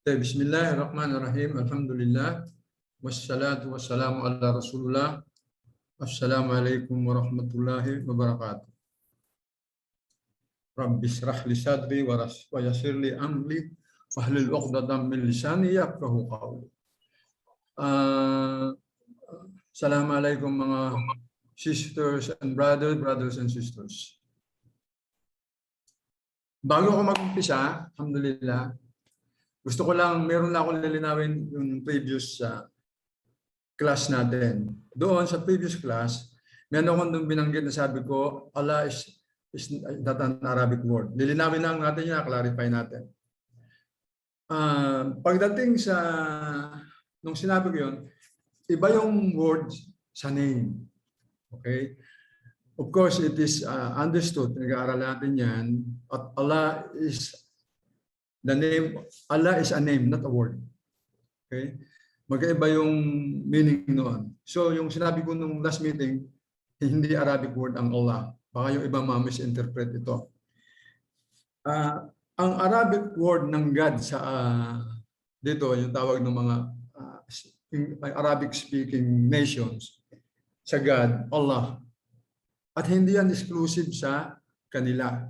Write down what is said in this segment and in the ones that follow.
Bismillahirrahmanirrahim. Alhamdulillah. Wassalatu wassalamu ala Rasulullah. Assalamualaikum warahmatullahi wabarakatuh. Rabbi shrah li sadri wa yassir li amri wahlul 'uqdatam min lisani yafqahu qawli. Assalamualaikum mga sisters and brothers and sisters. Bago ako mag-umpisa, alhamdulillah, gusto ko lang, meron lang akong lilinawin yung previous class natin. Doon sa previous class, meron akong doon binanggit na sabi ko, Allah is not an Arabic word. Lilinawin lang natin yan, clarify natin. Pagdating sa, nung sinabi ko yun, iba yung word sa name. Okay? Of course, it is understood, nag-aaral natin yan, at Allah is the name, Allah is a name, not a word. Okay? Magkaiba yung meaning noon. So, yung sinabi ko nung last meeting, hindi Arabic word ang Allah. Baka yung iba ma-misinterpret ito. Ang Arabic word ng God sa dito, yung tawag ng mga Arabic-speaking nations, sa God, Allah. At hindi yan exclusive sa kanila.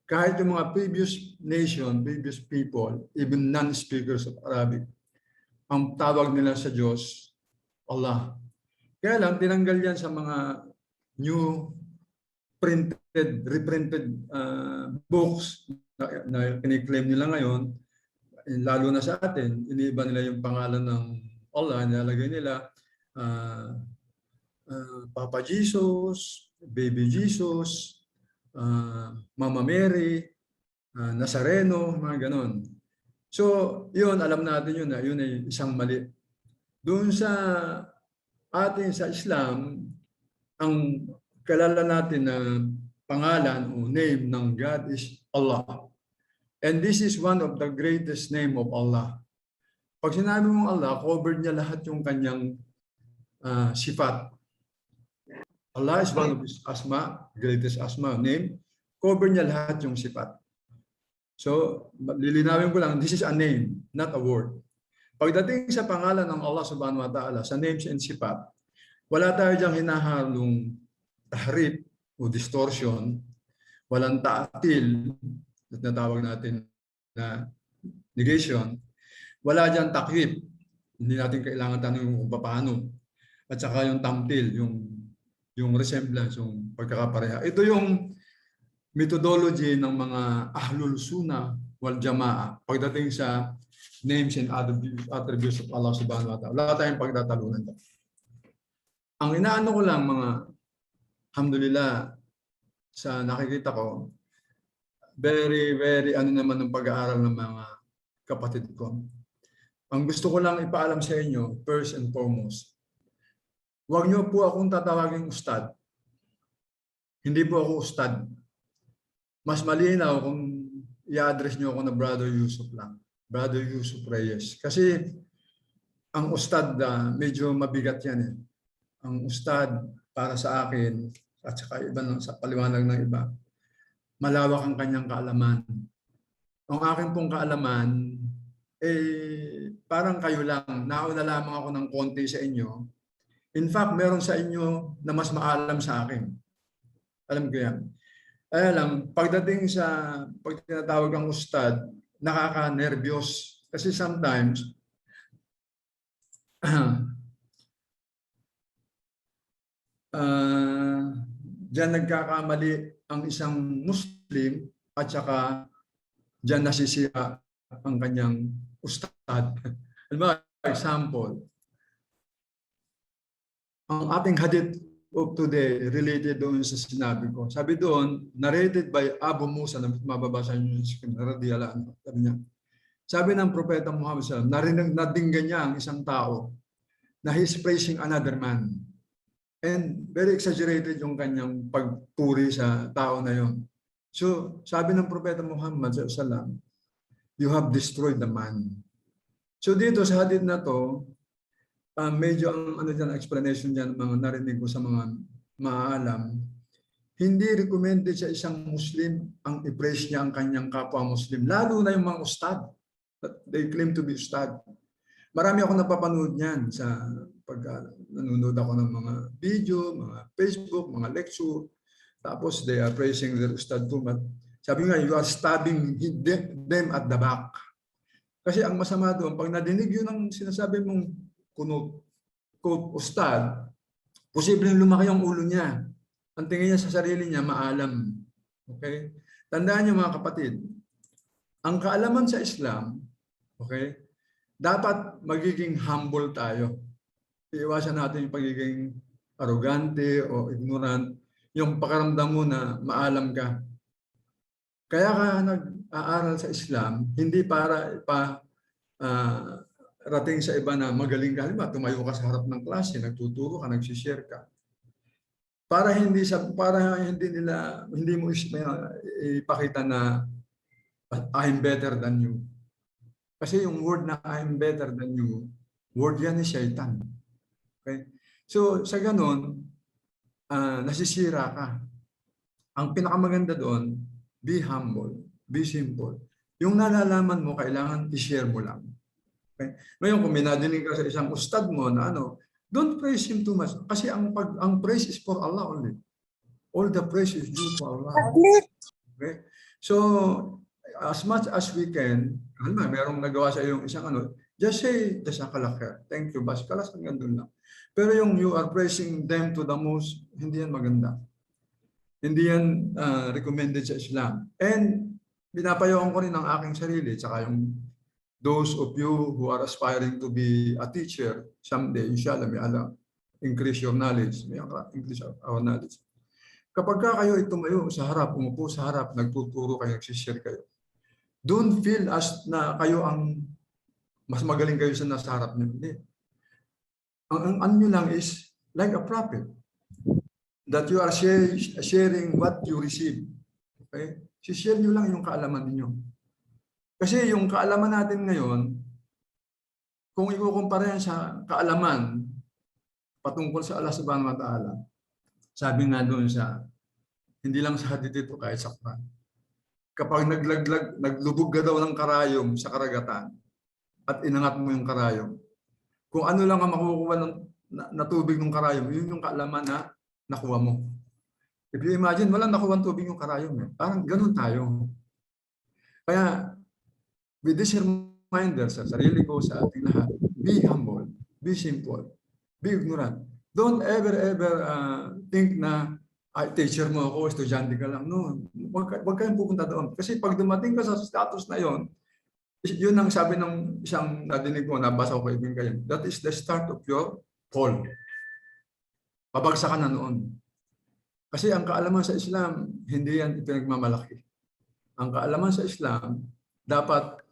Kahit yung mga previous nation, previous people, even non-speakers of Arabic, ang tawag nila sa Diyos, Allah. Kaya lang, tinanggal yan sa mga new printed, reprinted books na kiniklaim nila ngayon, lalo na sa atin, iniiba nila yung pangalan ng Allah, nilalagay nila Papa Jesus, Baby Jesus, Mama Mary, Nazareno, mga ganon. So, yun, alam natin yun na yun ay isang mali. Doon sa atin sa Islam, ang kalala natin na pangalan o name ng God is Allah. And this is one of the greatest name of Allah. Pag sinabi mong Allah, covered niya lahat yung kanyang sifat. Allah is one of his asma, greatest asma, name. Cover niya lahat yung sifat. So, lilinawin ko lang, this is a name, not a word. Pagdating sa pangalan ng Allah subhanahu wa ta'ala, sa names and sifat, wala tayo diyang hinahalong tahrif o distortion, walang ta'atil, na tawag natin na negation, wala diyang takyip, hindi natin kailangan tanong kung paano, at saka yung tamtil, yung resemblance, yung pagkakapareha. Ito yung methodology ng mga ahlul sunnah wal jamaa pagdating sa names and attributes of Allah subhanahu wa ta'ala. Wala tayong pagtatalunan. Ang inaano ko lang mga, alhamdulillah, sa nakikita ko, very ano naman ng pag-aaral ng mga kapatid ko. Ang gusto ko lang ipaalam sa inyo, first and foremost, huwag niyo po akong tatawagin ustad. Hindi po ako ustad. Mas malinaw kung i-address niyo ako na Brother Yusuf lang. Brother Yusuf Reyes. Kasi ang ustad, medyo mabigat yan eh. Ang ustad para sa akin, at saka iba sa paliwanag ng iba, malawak ang kanyang kaalaman. Ang akin pong kaalaman, parang kayo lang. Nauna lamang ako ng konti sa inyo. In fact, meron sa inyo na mas maalam sa akin. Alam ko yan. Kaya lang, pagdating sa pag tinatawag ang ustad, nakaka-nervyos. Kasi sometimes, diyan nagkakamali ang isang Muslim at saka diyan nasisira ang kanyang ustad. Example, ang ating hadith of today related doon sa sinabi ko. Sabi doon, narrated by Abu Musa, na mababasa niyo radiyallahu anhu. Sabi niya, sabi ng Propeta Muhammad sallallahu alaihi wasallam, nadinggan niya ang isang tao na he's praising another man. And very exaggerated yung kanyang pagpuri sa tao na yon. So, sabi ng Propeta Muhammad sallallahu alaihi wasallam, you have destroyed the man. So dito sa hadith na to, medyo ang explanation diyan mga narinig ko sa mga maalam, hindi recommended sa isang Muslim ang i-praise niya ang kanyang kapwa Muslim, lalo na yung mga ustad. They claim to be ustad. Marami ako napapanood niyan sa pagka nanonood ako ng mga video, mga Facebook, mga lecture. Tapos they are praising their ustad too much. Sabi nga, you are stabbing them at the back. Kasi ang masama doon, pag nadinig yun ang sinasabi mong quote ustad, posibleng lumaki ang ulo niya. Ang tingin niya sa sarili niya, maalam. Okay? Tandaan niyo mga kapatid, ang kaalaman sa Islam, okay, dapat magiging humble tayo. Iiwasan natin yung pagiging arrogante o ignorant, yung pakiramdam mo na maalam ka. Kaya ka nag-aaral sa Islam, hindi para rating sa iba na magaling ka. Halimbawa, tumayo ka sa harap ng klase, nagtuturo ka, nagsishare ka. Para hindi mo ipakita na I'm better than you. Kasi yung word na I'm better than you, word yan ni Shaitan. Okay? So sa ganun, nasisira ka. Ang pinakamaganda doon, be humble, be simple. Yung nalalaman mo, kailangan i-share mo lang. Okay? Ngayon, kung minadinig ka sa isang ustad mo na don't praise him too much. Kasi ang praise is for Allah only. All the praise is due to Allah. Okay? So, as much as we can, merong nagawa sa iyong isang just say, Jazakallah khair. Thank you. Bas, kalas hanggang doon lang. Pero yung you are praising them to the most, hindi yan maganda. Hindi yan recommended sa Islam. And binapayawan ko rin ang aking sarili, tsaka yung those of you who are aspiring to be a teacher someday, inshallah, may Allah increase your knowledge, may increase our knowledge. Kapag kayo tumayo sa harap, umupo sa harap, nagtuturo kayo, nagsishare kayo, don't feel as na kayo ang mas magaling kayo sa nasa harap niyo. Hindi. Ang nyo lang is like a prophet, that you are sharing what you receive. Okay? Si-share nyo lang yung kaalaman niyo. Kasi yung kaalaman natin ngayon, kung ikukumpara yan sa kaalaman patungkol sa Allah Subhanahu wa Ta'ala, sabi nga doon hindi lang sa hadith ito, kahit sa Quran. Kapag naglubog ka daw ng karayom sa karagatan at inangat mo yung karayom, kung ano lang ang makukuha na tubig ng karayom, yun yung kaalaman na nakuha mo. If you imagine, walang nakuha ng tubig yung karayom. Parang ganun tayo. Kaya, with this reminder sa sarili ko, sa ating lahat, be humble, be simple, be ignorant. Don't ever think na teacher mo ako, estudyante ka lang. No, wag kayong pupunta doon. Kasi pag dumating ka sa status na yon, yun ang sabi ng isang nadinig ko, nabasa ko kay kayo, that is the start of your fall. Pabagsak ka na noon. Kasi ang kaalaman sa Islam, hindi yan ipinagmamalaki. Ang kaalaman sa Islam, dapat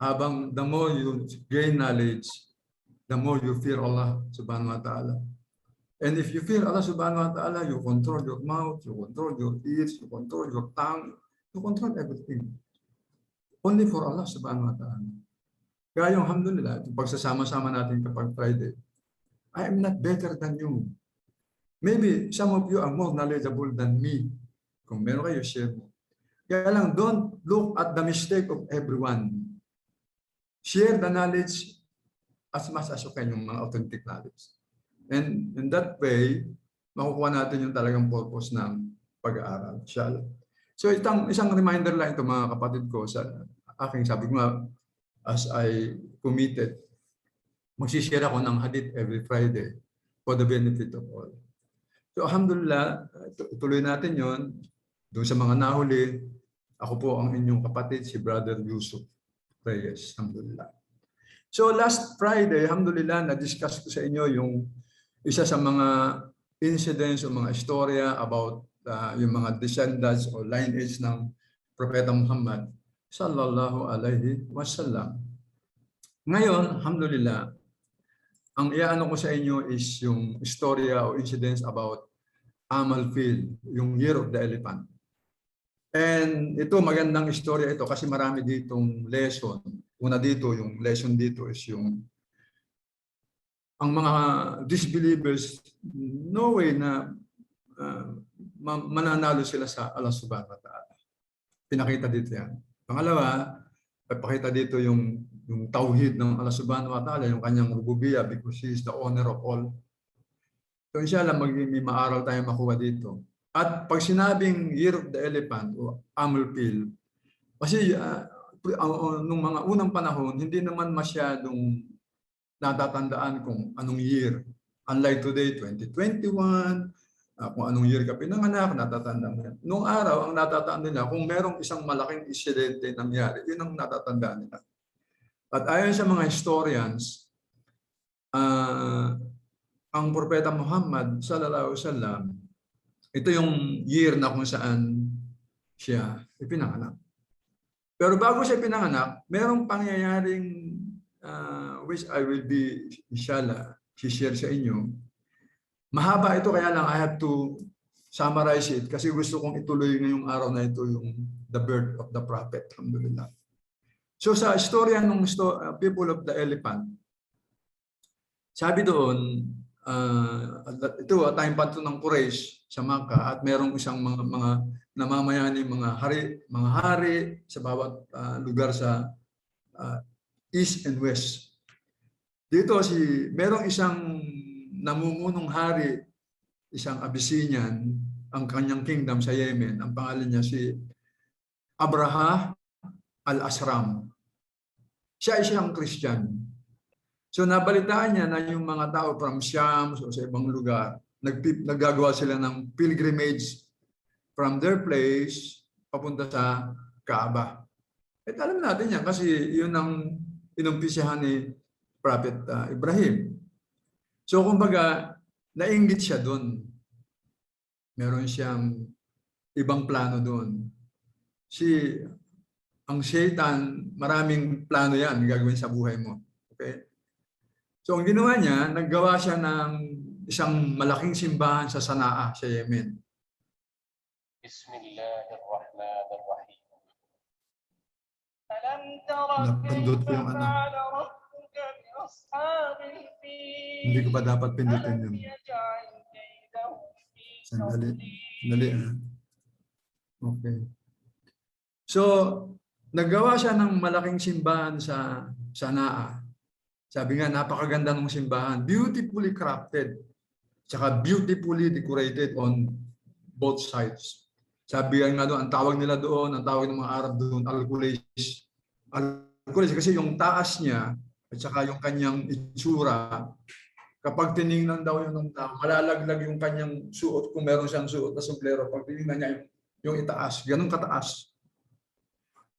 habang the more you gain knowledge, the more you fear Allah Subhanahu wa Ta'ala. And if you fear Allah Subhanahu wa Ta'ala, you control your mouth, you control your ears, you control your tongue, you control everything. Only for Allah Subhanahu wa Ta'ala. Kaya yung alhamdulillah, yung pagsasama-sama natin kapag Friday, I am not better than you. Maybe some of you are more knowledgeable than me. Kung meron kayo, share mo. Kaya lang, don't look at the mistake of everyone. Share the knowledge as much as you can, yung mga authentic knowledge. And in that way, makukuha natin yung talagang purpose ng pag-aaral. Inshallah. So isang reminder lang ito mga kapatid ko sa aking sabi ko nga, as I committed, magsishare ako ng hadith every Friday for the benefit of all. So alhamdulillah, tuloy natin yon. Doon sa mga nahuli, ako po ang inyong kapatid, si Brother Yusuf Reyes. Alhamdulillah. So last Friday, alhamdulillah, na-discuss ko sa inyo yung isa sa mga incidents o mga istorya about yung mga descendants o lineage ng Propeta Muhammad sallallahu alaihi wasallam. Ngayon, alhamdulillah, ang iaano ko sa inyo is yung istorya o incidents about Amal Fil, yung Year of the Elephant. And ito, magandang istorya ito kasi marami ditong lesson. Una dito, yung lesson dito is yung ang mga disbelievers, no way na mananalo sila sa Allah Subhanahu wa Ta'ala. Pinakita dito yan. Pangalawa, Ipakita dito yung tauhid ng Allah subhanahu wa ta'ala, yung kanyang rububiyya, because He is the owner of all. So inshallah, may maaral tayo makuha dito. At pag sinabing Year of the Elephant o Amulpil, kasi nung mga unang panahon, hindi naman masyadong natatandaan kung anong year. Unlike today, 2021, kung anong year ka pinanganak, natatandaan mo yan. Noong araw, ang natatandaan nila, kung merong isang malaking insidente nangyari, yun ang natatandaan nila. At ayon sa mga historians, ang Propeta Muhammad sallallahu alaihi wasallam, ito yung year na kung saan siya ipinanganak. Pero bago siya pinanganak, merong pangyayaring which I will be inshallah share sa inyo. Mahaba ito, kaya lang I have to summarize it kasi gusto kong ituloy ngayong araw na ito yung the birth of the prophet. Alhamdulillah. So sa istorya ng people of the elephant, sabi doon, ito time pa ito ng Quraysh sa Makkah, at merong isang mga namamayani, mga hari sa bawat lugar sa east and west. Dito merong isang namumunong hari, isang Abyssinian, ang kanyang kingdom sa Yemen. Ang pangalan niya si Abraha al-Asram. Siya ay isang Christian. So nabalitaan niya na yung mga tao from Sham o sa ibang lugar, naggagawa sila ng pilgrimage from their place papunta sa Kaaba. At alam natin yan kasi yun ang inumpisahan ni Prophet Ibrahim. So kumbaga, nainggit siya doon. Meron siyang ibang plano doon. Ang Satan, maraming plano yan gagawin sa buhay mo. Okay? So ang ginawa niya, naggawa siya ng isang malaking simbahan sa Sanaa, sa Yemen. Bismillahirrahmanirrahim. Napindot ko yung ano. Hindi ko pa dapat pindutin yun. Sandali. Okay. So, naggawa siya ng malaking simbahan sa Sanaa. Sabi nga, napakaganda ng simbahan. Beautifully crafted. Tsaka beautifully decorated on both sides. Sabi nga doon, ang tawag nila doon, ang tawag ng mga Arab doon, Al-Qulaysh. Al-Qulaysh kasi yung taas niya at saka yung kanyang itsura, kapag tiningnan daw yun ng tao, malalaglag yung kanyang suot kung meron siyang suot na sombrero. Pag tiningnan niya yung itaas, ganun kataas.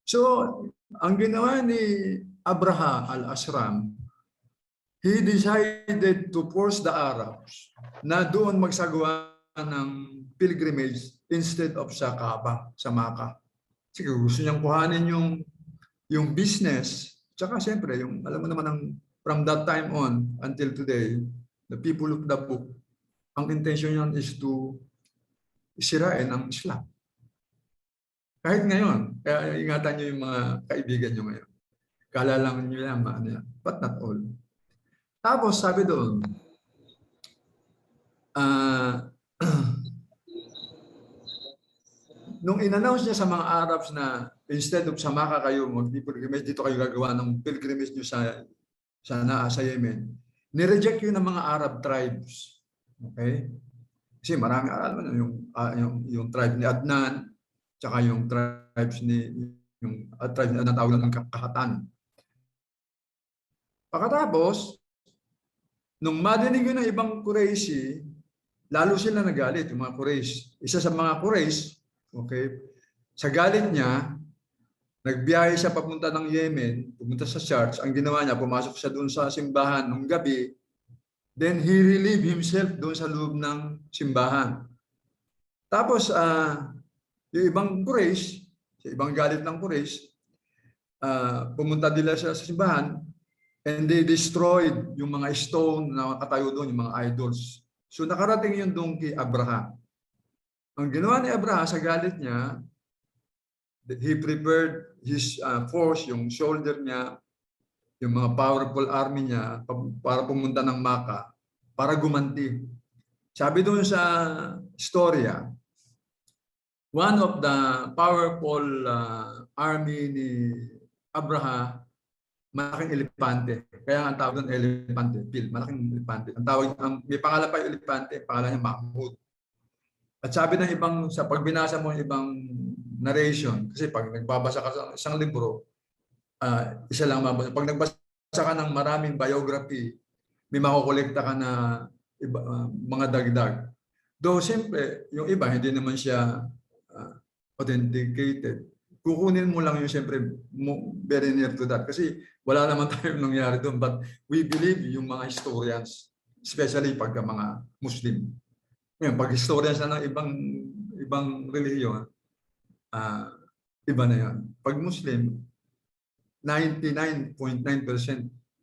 So, ang ginawa ni Abraha al-Asram, he decided to force the Arabs na doon magsagawa ng pilgrimage instead of sa Kaaba, sa Makkah. Sige, gusto niyang kuhanin yung business, tsaka siyempre, alam mo naman, from that time on until today, the people of the book, ang intention niyan is to sirain ang Islam. Kahit ngayon, kaya ingatan niyo yung mga kaibigan niyo ngayon. Kala lang niyo yan, but not all. Tapos sabi doon, nung in-announce niya sa mga Arabs na instead of sa Makkah kayo mag-pilgrimage, dito kayo gagawa ng pilgrimage niyo sa Yemen, nireject yun ng mga Arab tribes. Okay? Kasi marami, alam mo, yung tribe ni Adnan, tsaka yung tribes yung tribe na tawag ng Kahatan. Pagkatapos, nung madinig yun ng ibang Qurayshi, lalo sila nagalit, yung mga Quraysh. Isa sa mga Quraysh, okay, sa galit niya, nagbiyahe siya papunta ng Yemen, pumunta sa church. Ang ginawa niya, pumasok siya doon sa simbahan nung gabi. Then he relieved himself doon sa loob ng simbahan. Tapos, yung ibang Quraysh, sa ibang galit ng Quraysh, pumunta nila sa simbahan, and they destroyed yung mga stone na nakatayo doon, yung mga idols. So nakarating yun doon kay Abraha. Ang ginawa ni Abraha sa galit niya, he prepared his force, yung soldier niya, yung mga powerful army niya para pumunta ng Makkah, para gumanti. Sabi doon sa storya, one of the powerful army ni Abraha, malaking elepante. Kaya ang tawag doon elepante, Phil, malaking elepante. Ang tawag, may pangalan pa yung elepante, pangalan niya Mahmud. At sabi ng ibang, sa pagbinasa mo yung ibang narration, kasi pag nagbabasa ka sa isang libro, isa lang mabasa. Pag nagbasa ka ng maraming biography, may makukolekta ka na iba, mga dagdag. Though siyempre, yung iba, hindi naman siya authenticated. Kukunin mo lang yung siyempre very near to that. Kasi wala naman tayong nangyari doon. But we believe yung mga historians, especially pagka mga Muslim. Ngayon, pag historians na ng ibang relihiyon, iba na yan. Pag Muslim, 99.9%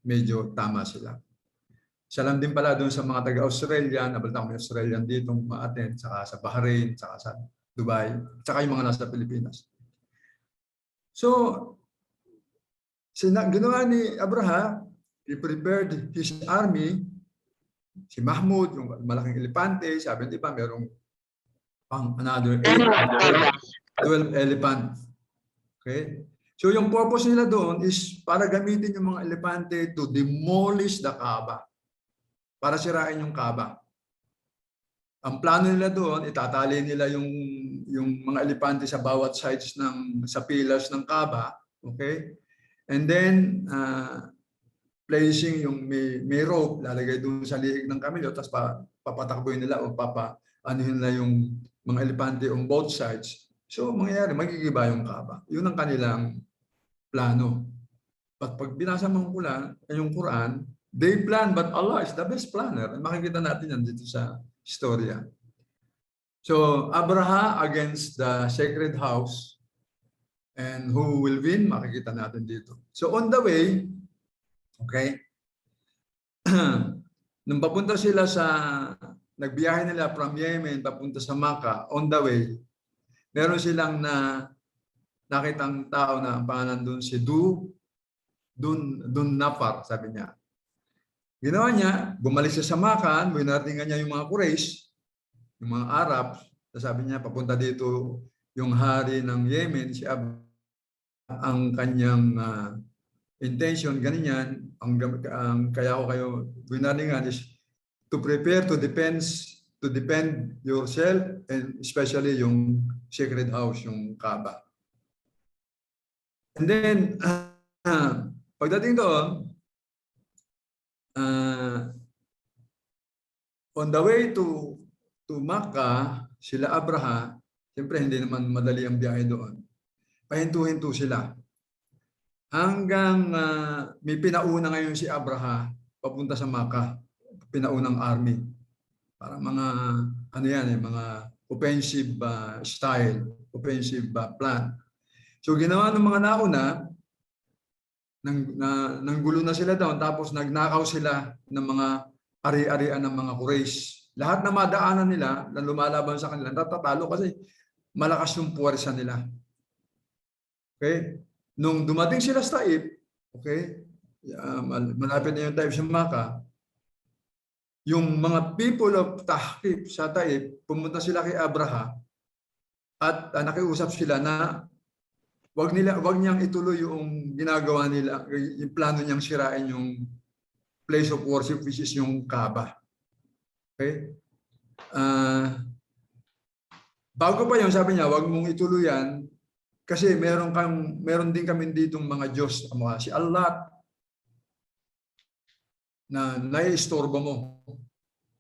medyo tama sila. Siya lang din pala doon sa mga taga-Australia, nabalita ko may Australian dito ma-attend, saka sa Bahrain, saka sa Dubai, saka yung mga nasa Pilipinas. So, ginawa ni Abraham, he prepared his army, si Mahmud, yung malaking elepante, sabi di ba, merong another 12 elephant. Okay? So yung purpose nila doon is para gamitin yung mga elepante to demolish the Kaaba. Para sirain yung Kaaba. Ang plano nila doon, itatali nila yung mga elepante sa bawat sides sa pillars ng Kaaba, okay? And then placing yung may rope, lalagay doon sa liig ng kamilyo, tapos papatakboy nila o anuhin nila yung mga elepante on both sides. So mangyayari, magigiba yung Kaaba. Yun ang kanilang plano. But pag binasa mo yung Quran, they plan, but Allah is the best planner. Makikita natin yan dito sa storya. So, Abraham against the sacred house, and who will win, makikita natin dito. So, on the way, okay, nung papunta sila nagbiyahe nila from Yemen, papunta sa Makkah, on the way, meron silang nakitang tao na ang pangalan doon si Dun Nafar, sabi niya. Ginawa niya, bumalik siya sa Makkah, winartingan niya yung mga Quraysh, yung mga Arab, sabi niya, papunta dito yung hari ng Yemen, si Abraham, ang kanyang intention, ganyan, kaya ko kayo winartingan is to prepare to defend yourself, and especially yung sacred house, yung Kaaba. And then, pagdating doon, on the way to Makkah, sila Abraham, siyempre hindi naman madali ang biyahe doon. Pahinto-hinto sila. Hanggang may pinauna ngayon si Abraham papunta sa Makkah, pinaunang army. Para mga mga offensive style, offensive plan. So ginawa ng mga nauna, nanggulo na sila doon, tapos nagnakaw sila ng mga ari-arian ng mga Quraysh. Lahat na madaanan nila na lumalaban sa kanila, tatatalo kasi malakas yung puwersa nila. Okay? Nung dumating sila sa Taif, okay, malapit na yung Taif sa Makkah, yung mga people of Tahqif sa Taif, pumunta sila kay Abraham at nakiusap sila na wag niyang ituloy yung ginagawa nila, yung plano niyang sirain yung place of worship, which is yung Kaaba. Okay? Bago pa yun, sabi niya, wag mong ituloy yan kasi meron din kami ditong mga Diyos, si Allah, na naiistorbo mo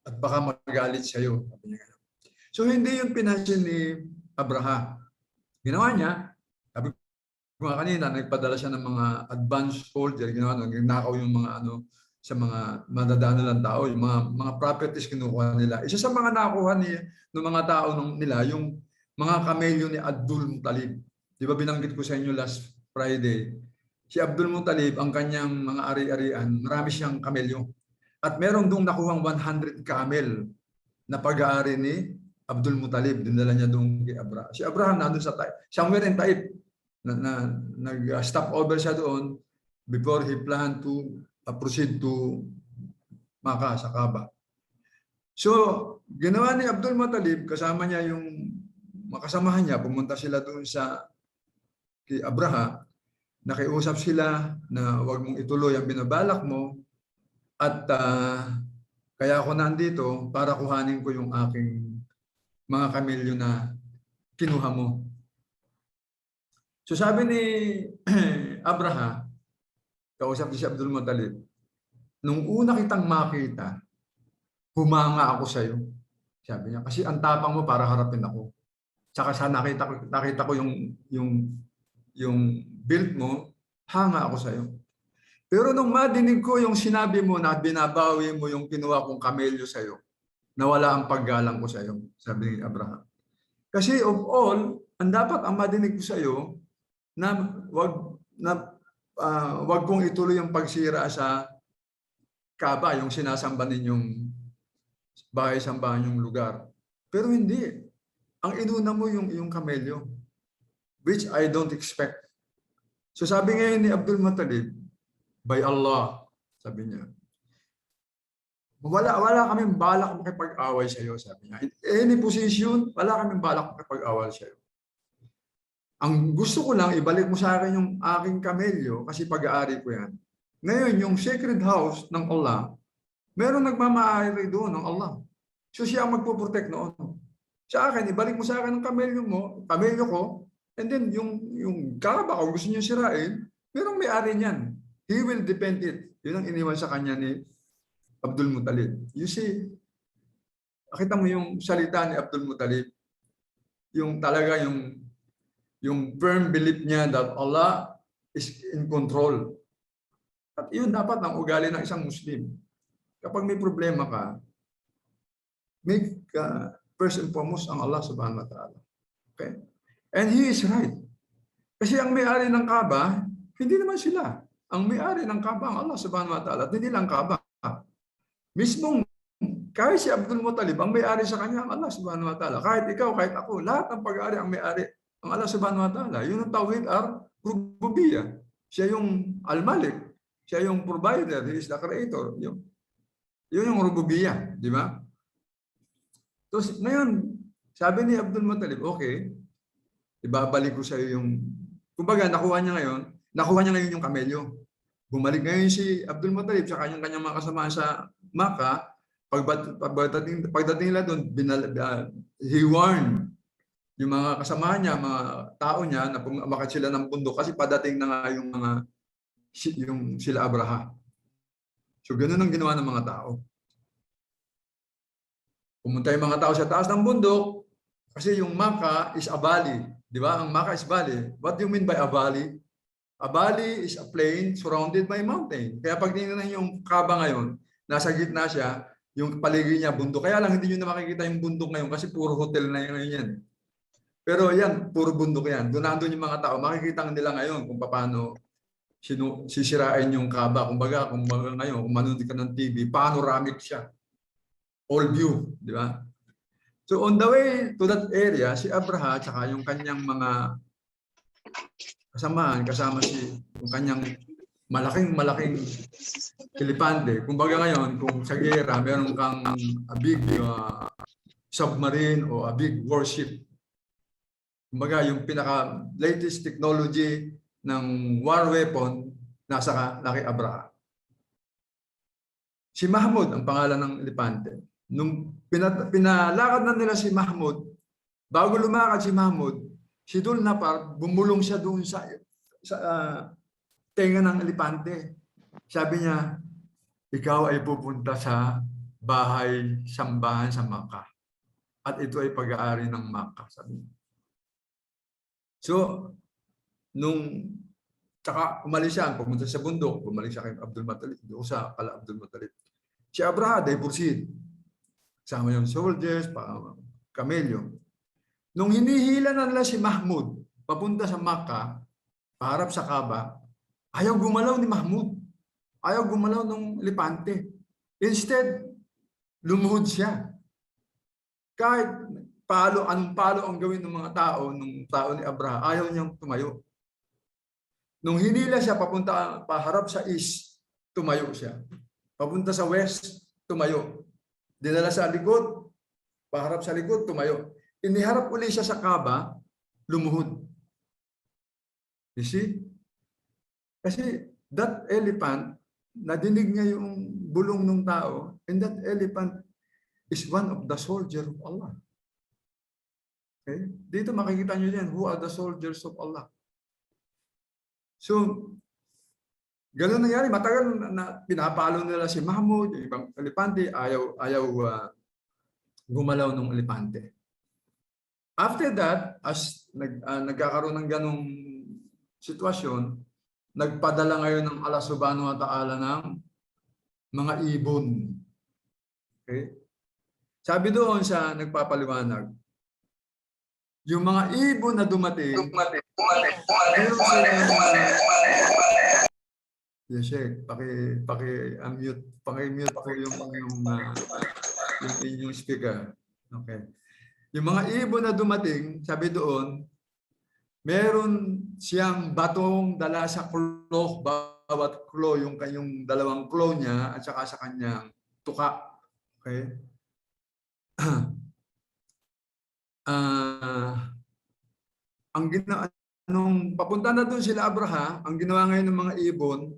at baka magalit sa iyo. So hindi yung pinansin ni Abraham. Ginawa niya, sabi ko nga kanina, nagpadala siya ng mga advanced soldier, nakaw yung mga sa mga madadaanan ng tao, yung mga properties kinukuha nila. Isa sa mga nakuha ng mga tao nila, yung mga kamelyo ni Abdul Muttalib. Di ba binanggit ko sa inyo last Friday, si Abdul Muttalib, ang kanyang mga ari-arian, marami siyang kamelyo. At meron dong nakuhang 100 camel na pag-aari ni Abdul Muttalib. Dinala niya doon kay Abraham. Si Abraham nandun sa Taif. Somewhere in Taif, nag-stop over siya doon before he planned to proceed to Makkah sa Kaaba. So, ginawa ni Abdul Muttalib, kasama niya yung makasamahan niya, pumunta sila doon kay Abraham. nakiusap sila na huwag mong ituloy ang binabalak mo at kaya ako nandito para kuhanin ko yung aking mga kamelyo na kinuha mo. So sabi ni Abraham, kausap ni si Abdul Muttalib, nung una kitang makita, humanga ako sa iyo. Sabi niya, kasi ang tapang mo para harapin ako. Tsaka sa nakita ko yung build mo, hanga ako sa iyo. Pero nung madinig ko yung sinabi mo na binabawi mo yung kinuha kong kamelyo sa iyo, nawala ang paggalang ko sa iyo, sabi ni Abraham. Kasi of all, ang dapat ang madinig ko sa iyo na wag kong ituloy yung pagsira sa Kaaba, yung sinasamba ninyong bahay-sambahan yung lugar. Pero hindi. Ang inuna mo yung kamelyo, which I don't expect. So sabi ngayon ni Abdul Muttalib, by Allah, sabi niya, wala kaming balak makipag-away sa iyo, sabi niya. In any position, wala kaming balak makipag-away sa iyo. Ang gusto ko lang, ibalik mo sa akin yung aking kamelyo kasi pag-aari ko yan. Ngayon, yung sacred house ng Allah, meron nagmamaari doon ng Allah. So siya ang magpo-protect noon. Sa akin, ibalik mo sa akin ang kamelyo ko, and then yung Kaaba, kung gusto niyo sirain, merong may-ari niyan. He will defend it. Yun ang iniwan sa kanya ni Abdul Muttalib. You see, nakita mo yung salita ni Abdul Muttalib, yung talaga yung firm belief niya that Allah is in control. At yun dapat ang ugali ng isang Muslim. Kapag may problema ka, make first and foremost ang Allah subhanahu wa ta'ala. Okay? And he is right. Kasi ang may-ari ng Kaaba, hindi naman sila. Ang may-ari ng Kaaba ang Allah subhanahu wa ta'ala at hindi lang Kaaba. Mismong kahit si Abdul Muttalib, ang may-ari sa kanya ang Allah subhanahu wa ta'ala. Kahit ikaw, kahit ako, lahat ng pag-aari ang may-ari ang Allah subhanahu wa ta'ala. Yun ang tawhid ar-rububiyyah. Siya yung al-Malik. Siya yung provider. He is the creator. Yun yung rububiyyah. Di ba? Tapos ngayon, sabi ni Abdul Muttalib, okay, ibabalik ko sa iyo yung... Kumbaga, nakuha niya ngayon yung kamelyo. Bumalik ngayon si Abdul Muttalib sa kanyang mga kasama sa Makkah. Pagdating nila doon, he warned yung mga kasama niya, mga tao niya na umakyat sila ng bundok kasi padating na nga yung sila Abraham. So ganoon ang ginawa ng mga tao. Pumunta yung mga tao sa taas ng bundok kasi yung Makkah is a valley. Di ba? Ang Makkah is valley. What do you mean by a valley? A valley is a plain surrounded by mountain. Kaya pag tingnan yung Kaaba ngayon, nasa gitna siya, yung paligid niya bundok. Kaya lang hindi nyo na makikita yung bundok ngayon kasi puro hotel na ngayon yan. Pero yan, puro bundok yan. Doon nandun yung mga tao. Makikita nila ngayon kung paano sisirain yung Kaaba. Kumbaga ngayon, kung manonood ka ng TV, panoramic siya. All view, di ba? So on the way to that area, si Abraham at yung kanyang mga kasama yung kanyang malaking kilipante. Kumbaga ngayon, kung sa gera, meron kang a big submarine o a big warship. Kumbaga, yung pinaka-latest technology ng war weapon nasa kay Abraham. Si Mahmud, ang pangalan ng elepante. Nung pinalakad na nila si Mahmud, bago lumakad si Mahmud, si Dhul Nafar, bumulong siya doon sa tenga ng elepante. Sabi niya, ikaw ay pupunta sa bahay sambahan sa Makkah. At ito ay pag-aari ng Makkah, sabi niya. So, tsaka umalis siya, pumunta sa bundok, bumalik siya kay Abdul Muttalib, doon sa kala Abdul Muttalib. Si Abraham, they proceed. Kasama yung soldiers, kamelyo. Nung hinihila na nila si Mahmud, papunta sa Makkah, paharap sa Kaaba, ayaw gumalaw ni Mahmud. Ayaw gumalaw ng elepante. Instead, lumuhod siya. Kahit anong palo ang gawin ng mga tao, ng tao ni Abraham, ayaw niyang tumayo. Nung hinila siya paharap sa east, tumayo siya. Papunta sa west, tumayo. Dinala sa likod, paharap sa likod, tumayo. Iniharap uli siya sa Kaaba, lumuhod. You see? Kasi that elephant, nadinig niya yung bulong ng tao, and that elephant is one of the soldiers of Allah. Okay? Dito makikita niyo yan, who are the soldiers of Allah. So, gano'n nangyari, matagal na pinapalo nila si Mahmud, yung ibang elepante, ayaw gumalaw ng elepante. After that, as nagkakaroon ng ganong sitwasyon, nagpadala ngayon ng Allah Subhanahu wa Ta'ala ng mga ibon. Okay? Sabi doon sa nagpapaliwanag, yung mga ibon na dumating, meron silang yes, sir. Paki-mute po yung inyong speaker. Okay. Yung mga ibon na dumating, sabi doon, meron siyang batong dala sa claw, bawat claw, yung kanyang dalawang claw niya at saka sa kanyang tuka. Okay? Nung papunta na doon sila Abraha, ang ginawa ngayon ng mga ibon,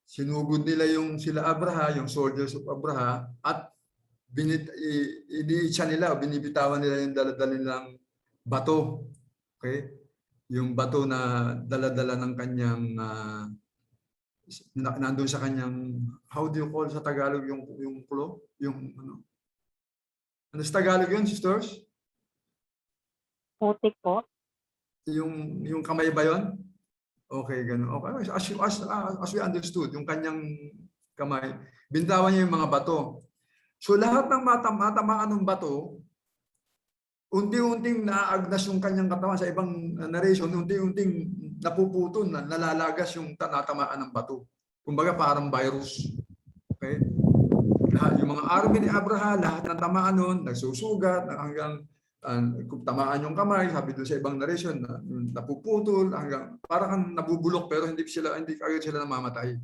sinugod nila yung sila Abraha, yung soldiers of Abraha, at iniitsa nila o binibitawan nila yung dala-dala nilang bato. Okay? Yung bato na dala-dala ng kanyang nandun sa kanyang, how do you call sa Tagalog yung claw? Yung ano sa Tagalog yun, sisters? Putik po. Yung kamay ba yun? Okay, ganun. Okay. As we understood, yung kanyang kamay, bintawan niya yung mga bato. So lahat ng matamaan ng bato, unti-unting naaagnas yung kanyang katawan. Sa ibang narration, unti-unting napuputol, nalalagas yung natamaan ng bato. Kumbaga parang virus. Okay? Yung mga army ni Abraham, lahat ng tamaan nun, nagsusugat hanggang kung tamaan yung kamay, sabi doon sa ibang narration, napuputol hanggang parang nabubulok pero hindi agad sila namamatay.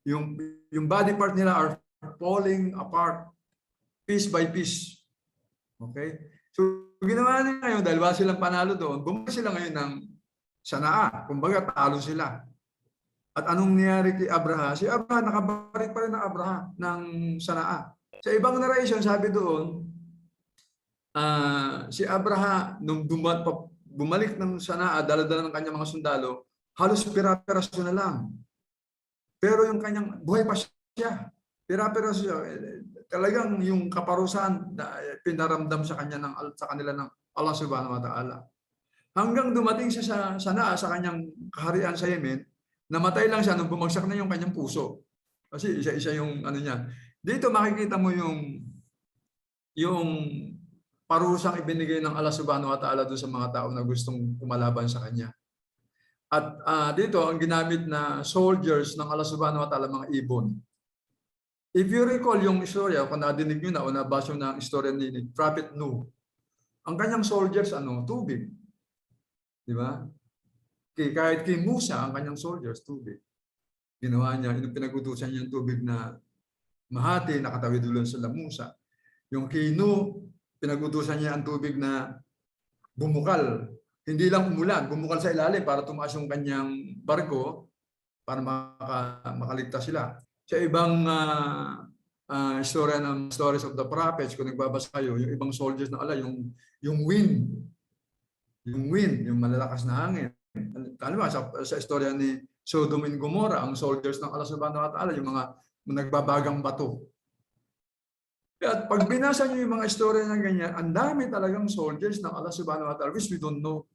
Yung body part nila are falling apart piece by piece. Okay? So ginawa nila ngayon dahil wala silang panalo doon, bumalik sila ngayon ng Sanaa. Kumbaga talo sila. At anong nangyari kay Abraham? Si Abraham, nakabalik pa rin ng Abraham ng Sanaa. Sa ibang narration, sabi doon, si Abraham, nung bumalik ng Sanaa, dala-dala ng kanyang mga sundalo, halos pira-piraso na lang. Pero yung kanyang, buhay pa siya. Pira-piraso siya. Talagang yung kaparusahan na pinaramdam sa kanila ng Allah Subhanahu wa Ta'ala. Hanggang dumating siya sa Sanaa, sa kanyang kaharian sa Yemen, namatay lang siya nung bumagsak na yung kanyang puso. Kasi isa-isa yung ano niya. Dito makikita mo yung parusang ibinigay ng Allah Subhanahu wa Ta'ala doon sa mga tao na gustong kumalaban sa kanya. At dito ang ginamit na soldiers ng Allah Subhanahu wa Ta'ala, mga ibon. If you recall yung istorya, kung nadinig nyo na o nabasa na ang istorya ni Prophet Nuh, ang kanyang soldiers, tubig. Di ba? Kahit kay Musa, ang kanyang soldiers, tubig. Ginawa niya, pinag-utusan niya yung tubig na mahati, nakatawid doon sa Musa. Yung kay Nuh, pinag-utusan niya ang tubig na bumukal. Hindi lang umulan, bumukal sa ilalim para tumaas yung kanyang barko para makaligtas sila. Sa ibang istorya ng Stories of the Prophets, kung nagbabasa kayo, yung ibang soldiers na Allah, yung wind, yung malalakas na hangin. Alam mo, sa istorya ni Sodom and Gomorrah, ang soldiers ng Allah Subhanahu wa Ta'ala, yung mga nagbabagang bato. At pag binasa niyo yung mga istorya ng ganyan, ang dami talagang soldiers ng Allah Subhanahu wa Ta'ala, which we don't know.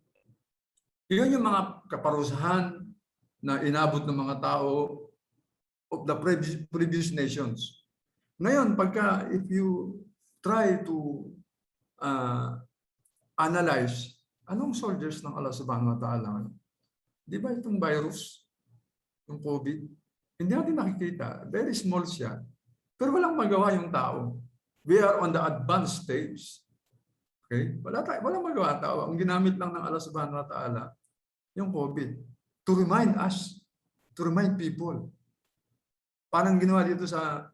Yun yung mga kaparusahan na inabot ng mga tao of the previous nations. Ngayon, if you try to analyze, anong soldiers ng Allah Subhanahu wa Ta'ala? Di ba itong virus, yung COVID? Hindi natin nakikita. Very small siya. Pero walang magawa yung tao. We are on the advanced stage. Okay? Walang magawa ang tao. Ang ginamit lang ng Allah Subhanahu wa Ta'ala, yung COVID, to remind us, to remind people. Parang ginawa dito sa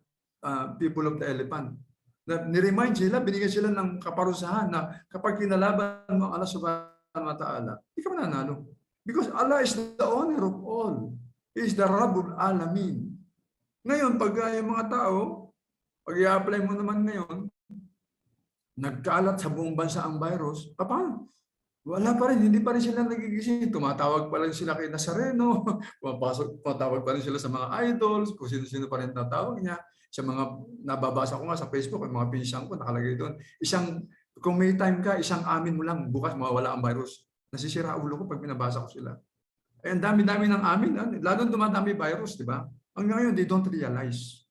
people of the elephant. Ni-remind sila, binigyan sila ng kaparusahan na kapag kinalaban mo Allah Subhanahu wa Ta'ala, hindi ka mananalo. Because Allah is the owner of all. He is the Rabbul Alamin. Ngayon, pag yung mga tao, pag i-apply mo naman ngayon, nagkalat sa buong bansa ang virus, paano? Wala pa rin, hindi pa rin sila nagigising. Tumatawag pa rin sila kay Nazareno, tumatawag pa rin sila sa mga idols, kung sino-sino pa rin tatawag niya. Sa mga nababasa ko nga sa Facebook, yung mga pinsan ko nakalagay doon. Kung may time ka, isang amin mo lang, bukas mawawala ang virus. Nasisira ulo ko pag binabasa ko sila. Eh, ang dami-dami ng amin, lalo dumadami virus, di ba? Hanggang ngayon, they don't realize.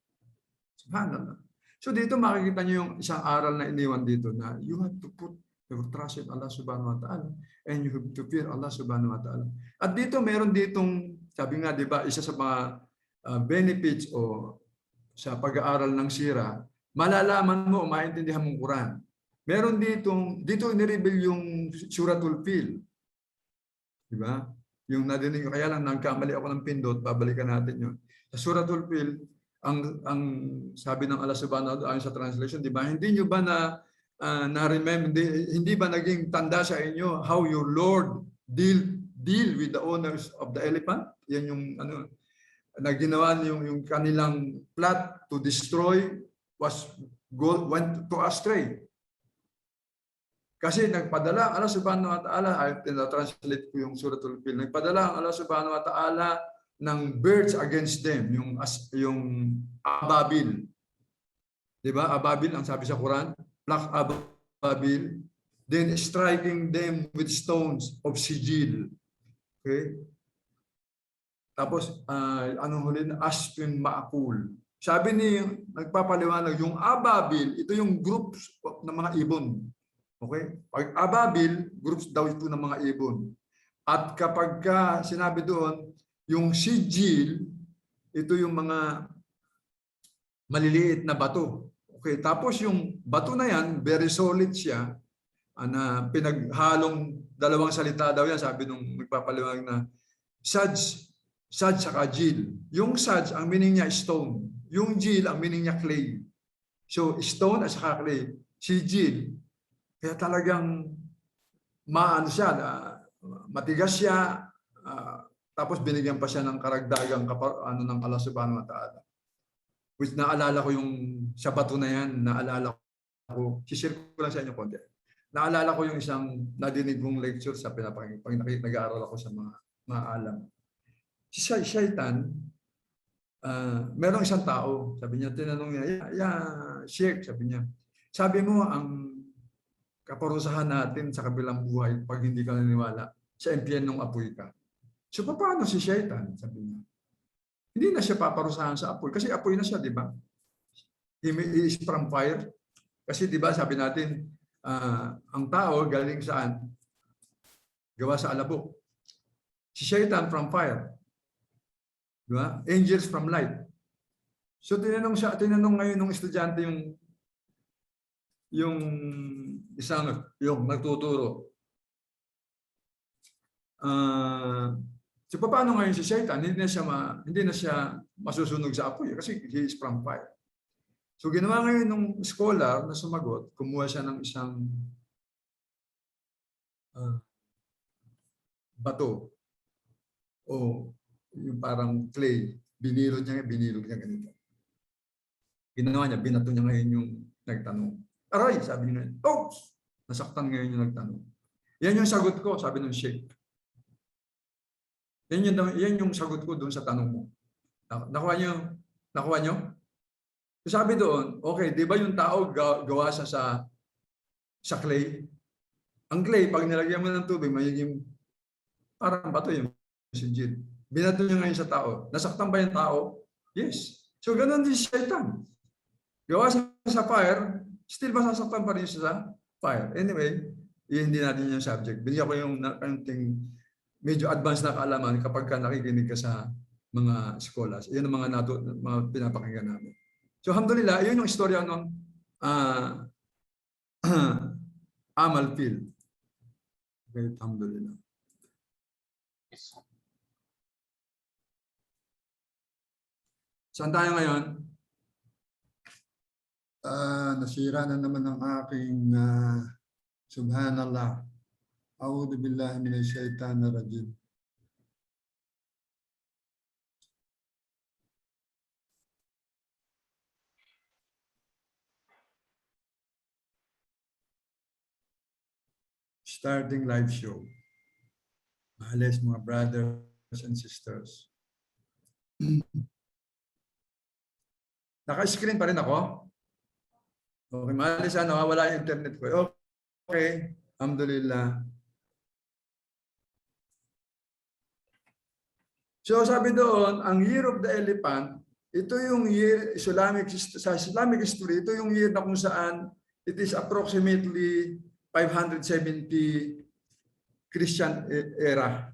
Subhanallah. So dito makikita niyo yung isang aral na iniwan dito na you have to put your trust in Allah subhanahu wa ta'ala and you have to fear Allah subhanahu wa ta'ala. At dito meron ditong, sabi nga di ba, isa sa mga benefits o sa pag-aaral ng sira, malalaman mo, maintindihan mong Quran. Meron dito ni-reveal yung Suratul Fil. Di ba? Yung nadinig ko, kaya lang nagkamali ako ng pindot, babalikan natin yun. Sa Suratul Fil, ang sabi ng Allah subhanahu wa ta'ala sa translation, di ba? Hindi nyo ba na-remember, hindi ba naging tanda sa inyo how your Lord deal with the owners of the elephant? Yan yung na ginawa yung kanilang plot to destroy went to astray. Kasi nagpadala Allah subhanahu wa ta'ala, ay translate ko yung Suratul Fil, nagpadala ang Allah subhanahu wa ta'ala ng birds against them, yung ababil. 'Di ba? Ababil ang sabi sa Quran, black ababil, then striking them with stones of sijil. Okay? Tapos anong huli na aspin maakul. Sabi nagpapaliwanag yung ababil, ito yung groups ng mga ibon. Okay? Pag ababil, groups daw ito ng mga ibon. At kapag sinabi doon, yung sijil, ito yung mga maliliit na bato. Okay, tapos yung bato na yan, very solid siya, na pinaghalong dalawang salita daw yan, sabi nung nagpapaliwanag na saj saka jil. Yung saj, ang meaning niya stone. Yung jil, ang meaning niya clay. So, stone at saka clay. Si jil, kaya talagang matigas siya, tapos binigyan pa siya ng karagdagang ng Allah subhanahu wa ta'ala. Which naalala ko yung sa bato na yan, naalala ko, share ko lang sa inyo konti. Naalala ko yung isang nadinig kong lecture sa nag-aaral ako sa mga alam. Si Shaitan, merong isang tao, sabi niya, tinanong niya, Sheikh, sabi mo, ang kaparusahan natin sa kabilang buhay pag hindi ka naniwala, sa impyernong apoy ka. So, paano si Shaitan? Sabi niya. Hindi na siya paparusahan sa apoy. Kasi apoy na siya, di ba? He is from fire. Kasi di ba, sabi natin, ang tao galing saan? Gawa sa alabok. Si Shaitan from fire. Di ba? Angels from light. So, tinanong ngayon ng estudyante yung nagtuturo. So paano ngayon si Satan? Hindi na siya masusunog sa apoy kasi he is from fire. So ginawa ngayon ng scholar na sumagot, kumuha siya ng isang bato o yung parang clay, binilod niya ganito. Ginawa niya, binato niya ngayon yung nagtanong. Aray, sabi niya, oops! Nasaktan ngayon yung nagtanong. Yan yung sagot ko, sabi ng Sheikh. Yan yung sagot ko doon sa tanong mo. Nakuha nyo? Sabi doon, okay, di ba yung tao gawa sa clay? Ang clay, pag nilagyan mo ng tubig, magiging parang bato yung sijil. Binato niya ngayon sa tao. Nasaktan ba yung tao? Yes. So, ganun din si Satan. Gawa sa fire, still masasaktan pa rin siya sa fire. Anyway, hindi natin yung subject. Binigyan ko yung medyo advanced na kaalaman kapag nakikinig ka sa mga scholars. Iyan ang mga pinapakinggan namin. So, alhamdulillah, yun yung istorya ng Amal Fil. Okay, alhamdulillah. Saan tayo ngayon? Nasira na naman ang aking subhanallah. A'udhu billahi minash shaitanir rajim. starting live show. Mahalis mga brothers and sisters. Naka-screen pa rin ako? Okay, mahalis nawawala yung internet ko. Okay, alhamdulillah. So sabi doon, ang Year of the Elephant, ito yung year sa Islamic history, ito yung year na kung saan it is approximately 570 Christian era.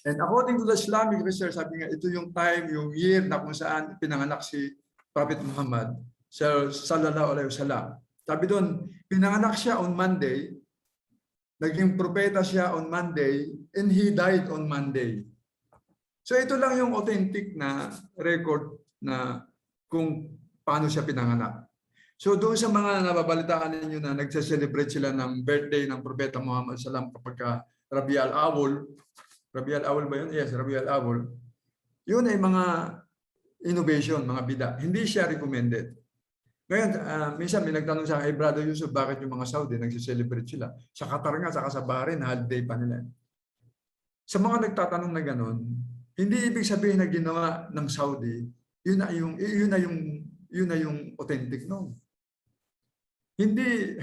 And according to the Islamic research, sabi nga, ito yung time, yung year na kung saan pinanganak si Prophet Muhammad sallallahu alaihi wasallam. Sabi doon, pinanganak siya on Monday, naging propeta siya on Monday, and he died on Monday. So ito lang yung authentic na record na kung paano siya pinanganak. So doon sa mga nababalitaan ninyo na nagse-celebrate sila ng birthday ng Propeta Muhammad sallam kapag Rabi al-Awwal. Rabi al-Awwal ba yun? Yes, Rabi al-Awwal. Yun ay mga innovation, mga bida. Hindi siya recommended. Ngayon, minsan may nagtanong sa akin, Brother Yusuf, bakit yung mga Saudi nagse-celebrate sila? Sa Qatar nga, saka sa Bahrain, holiday pa nila. Sa mga nagtatanong na gano'n, hindi ibig sabihin na ginawa ng Saudi, yun na yung authentic, no. Hindi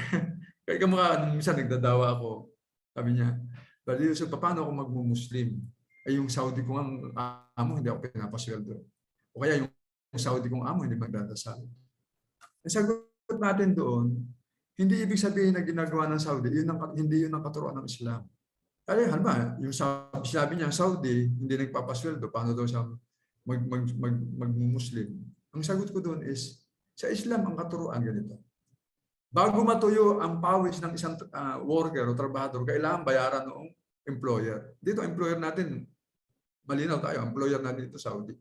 kaya kamukha minsan nagdadawa ako. Sabi niya, Brother Yusuf, paano ako magmu-Muslim? Ay yung Saudi kong amo hindi ako pinapasweldo. O kaya yung Saudi kong amo hindi magdadasal. Ang sagot natin doon, hindi ibig sabihin na ginagawa ng Saudi, hindi yun ang katuruan ng Islam. Kaya halimbawa, yung sabi niya, Saudi, hindi nagpapasweldo, paano daw siya mag-Muslim? Ang sagot ko doon is, sa Islam, ang katuruan ganito. Bago matuyo ang pawis ng isang worker o trabahador, kailangan bayaran ng employer. Dito, employer natin, malinaw tayo, employer natin dito, Saudi.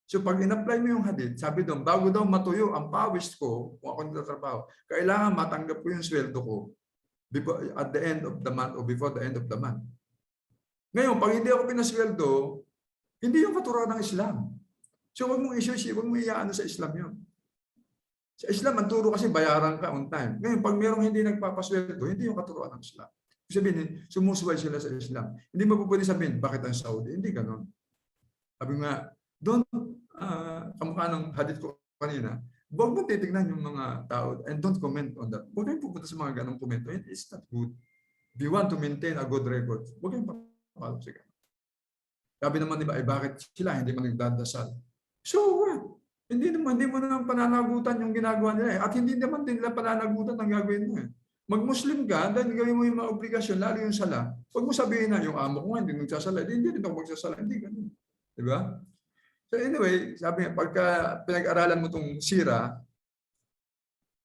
So pag in-apply mo yung hadith, sabi doon, bago daw matuyo ang pawis ko, kung ako nagtatrabaho, kailangan matanggap ko yung sweldo ko before, at the end of the month or before the end of the month. Ngayon, pag hindi ako pinasweldo, hindi yung katuruan ng Islam. So huwag mong huwag mong iyaano sa Islam yun. Sa Islam, ang turo kasi bayaran ka on time. Ngayon, pag mayroong hindi nagpapasweldo, hindi yung katuruan ng Islam. Sabihin, sumusuway sila sa Islam. Hindi mo pwede sabihin, bakit ang Saudi? Hindi ganon. Sabi nga, don't, kamukha ng hadith ko kanina, huwag mo titignan yung mga tao and don't comment on that. Huwag kayong pupunta sa mga ganong komento. It's not good. If you want to maintain a good record, huwag kayong papalap sa ganun. Sabi naman, diba, bakit sila hindi man nagdadasal? So what? Hindi mo naman pananagutan yung ginagawa nila eh. At hindi naman din nila pananagutan ang gagawin mo eh. Mag-Muslim ka, dahil gawin mo yung mga obligasyon, lalo yung sala. Huwag mo sabihin na yung amo ko nga hindi magsasala. Hindi rin ako magsasala. Hindi ganun. Diba? So anyway, sabi nga, pagka pinag-aralan mo itong sira,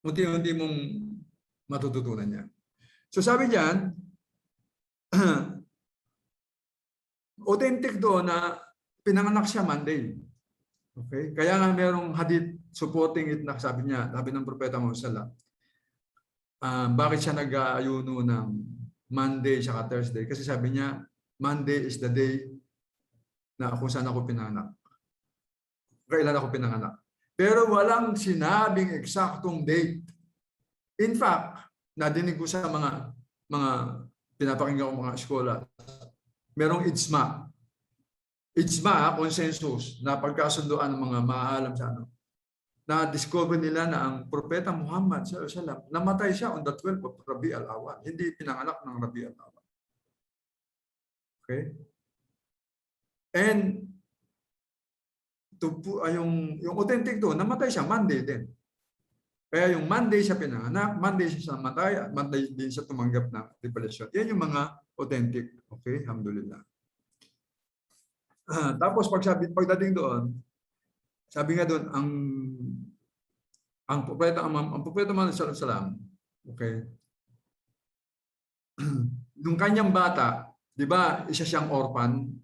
unti-unti mong matututunan niya. So sabi diyan, authentic doon na pinanganak siya Monday. Okay? Kaya nga merong hadith supporting it na sabi niya, sabi ng Propeta Muhammad bakit siya nag-aayuno ng Monday at Thursday? Kasi sabi niya, Monday is the day na kung saan ako pinanganak. Kailan ako pinanganak. Pero walang sinabing eksaktong date. In fact, nadinig ko sa mga pinapakinggan ko mga eskola, merong ijma. Ijma, consensus, na pagkasunduan ng mga maalam sa ano, na discover nila na ang Propeta Muhammad sallallahu alaihi wasallam namatay siya on the 12th of Rabi al-Awwal. Hindi pinanganak ng Rabi al-Awwal. Okay? And yung authentic doon, namatay siya Monday din. Kaya yung Monday siya pinanganak, Monday siya namatay, at Monday din siya tumanggap ng revelation. Yan yung mga authentic. Okay? Alhamdulillah. Tapos pagdating doon, sabi nga doon, ang propeta Muhammad sallallahu alaihi wasallam, okay, nung kanyang bata, di ba, isa siyang orphan.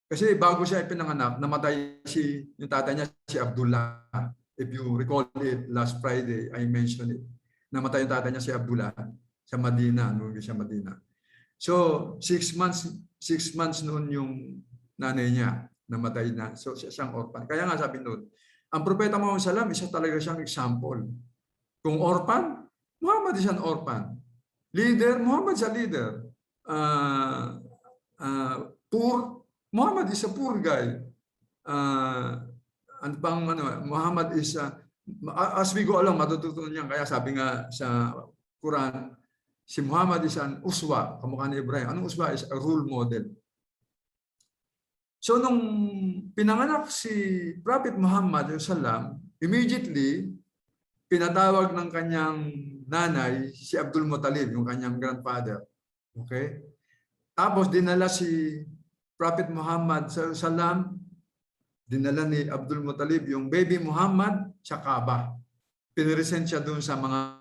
Kasi bago siya ipinanganak, namatay yung tatay niya, si Abdullah. If you recall it, last Friday, I mentioned it. Namatay yung tatay niya, si Abdullah, sa Madina, nung siya Madina. So, 6 months noon yung nanay niya, namatay na. So, siyang orphan. Kaya nga sabi noon, ang Propeta Muhammad sallam, isa talaga siyang example. Kung orphan, Muhammad is an orphan. Leader, Muhammad is a leader. Poor, Muhammad is a poor guy. Ano pang ano, Muhammad is as we go along, matututunan niyan. Kaya sabi nga sa Quran, si Muhammad is an uswa, kamukha ni Ibrahim. Anong uswa? Is a role model. So nung pinanganak si Prophet Muhammad sallam, immediately pinatawag ng kanyang nanay si Abdul Muttalib, yung kanyang grandfather. Okay? Tapos dinala si Prophet Muhammad sallam, dinala ni Abdul Muttalib yung baby Muhammad sa Kaaba. Piniresent siya doon sa mga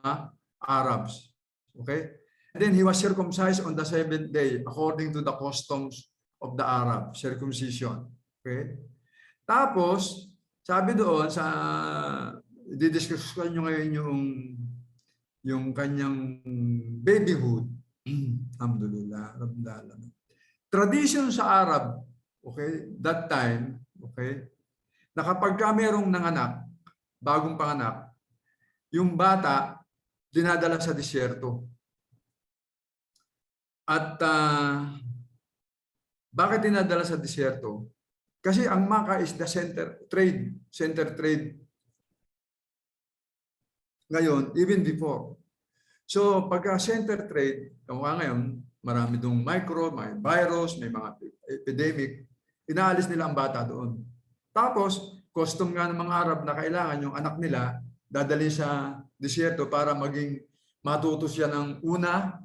Arabs. Okay? And then he was circumcised on the 7th day according to the customs of the Arab, circumcision. Okay? Tapos, sabi doon sa didiscuss ko nyo ngayon yung kanyang babyhood. Alhamdulillah, Rabbil Alamin. Tradition sa Arab, okay, that time, okay, na kapag ka merong nanganak, bagong panganak, yung bata dinadala sa disyerto. At bakit dinadala sa disyerto? Kasi ang Makkah is the center trade. Ngayon, even before. So, pagka center trade, kamukha ngayon, marami dong micro, may virus, may mga epidemic, inaalis nila ang bata doon. Tapos, custom nga ng mga Arab na kailangan yung anak nila dadali sa disyerto para maging matuto siya ng una,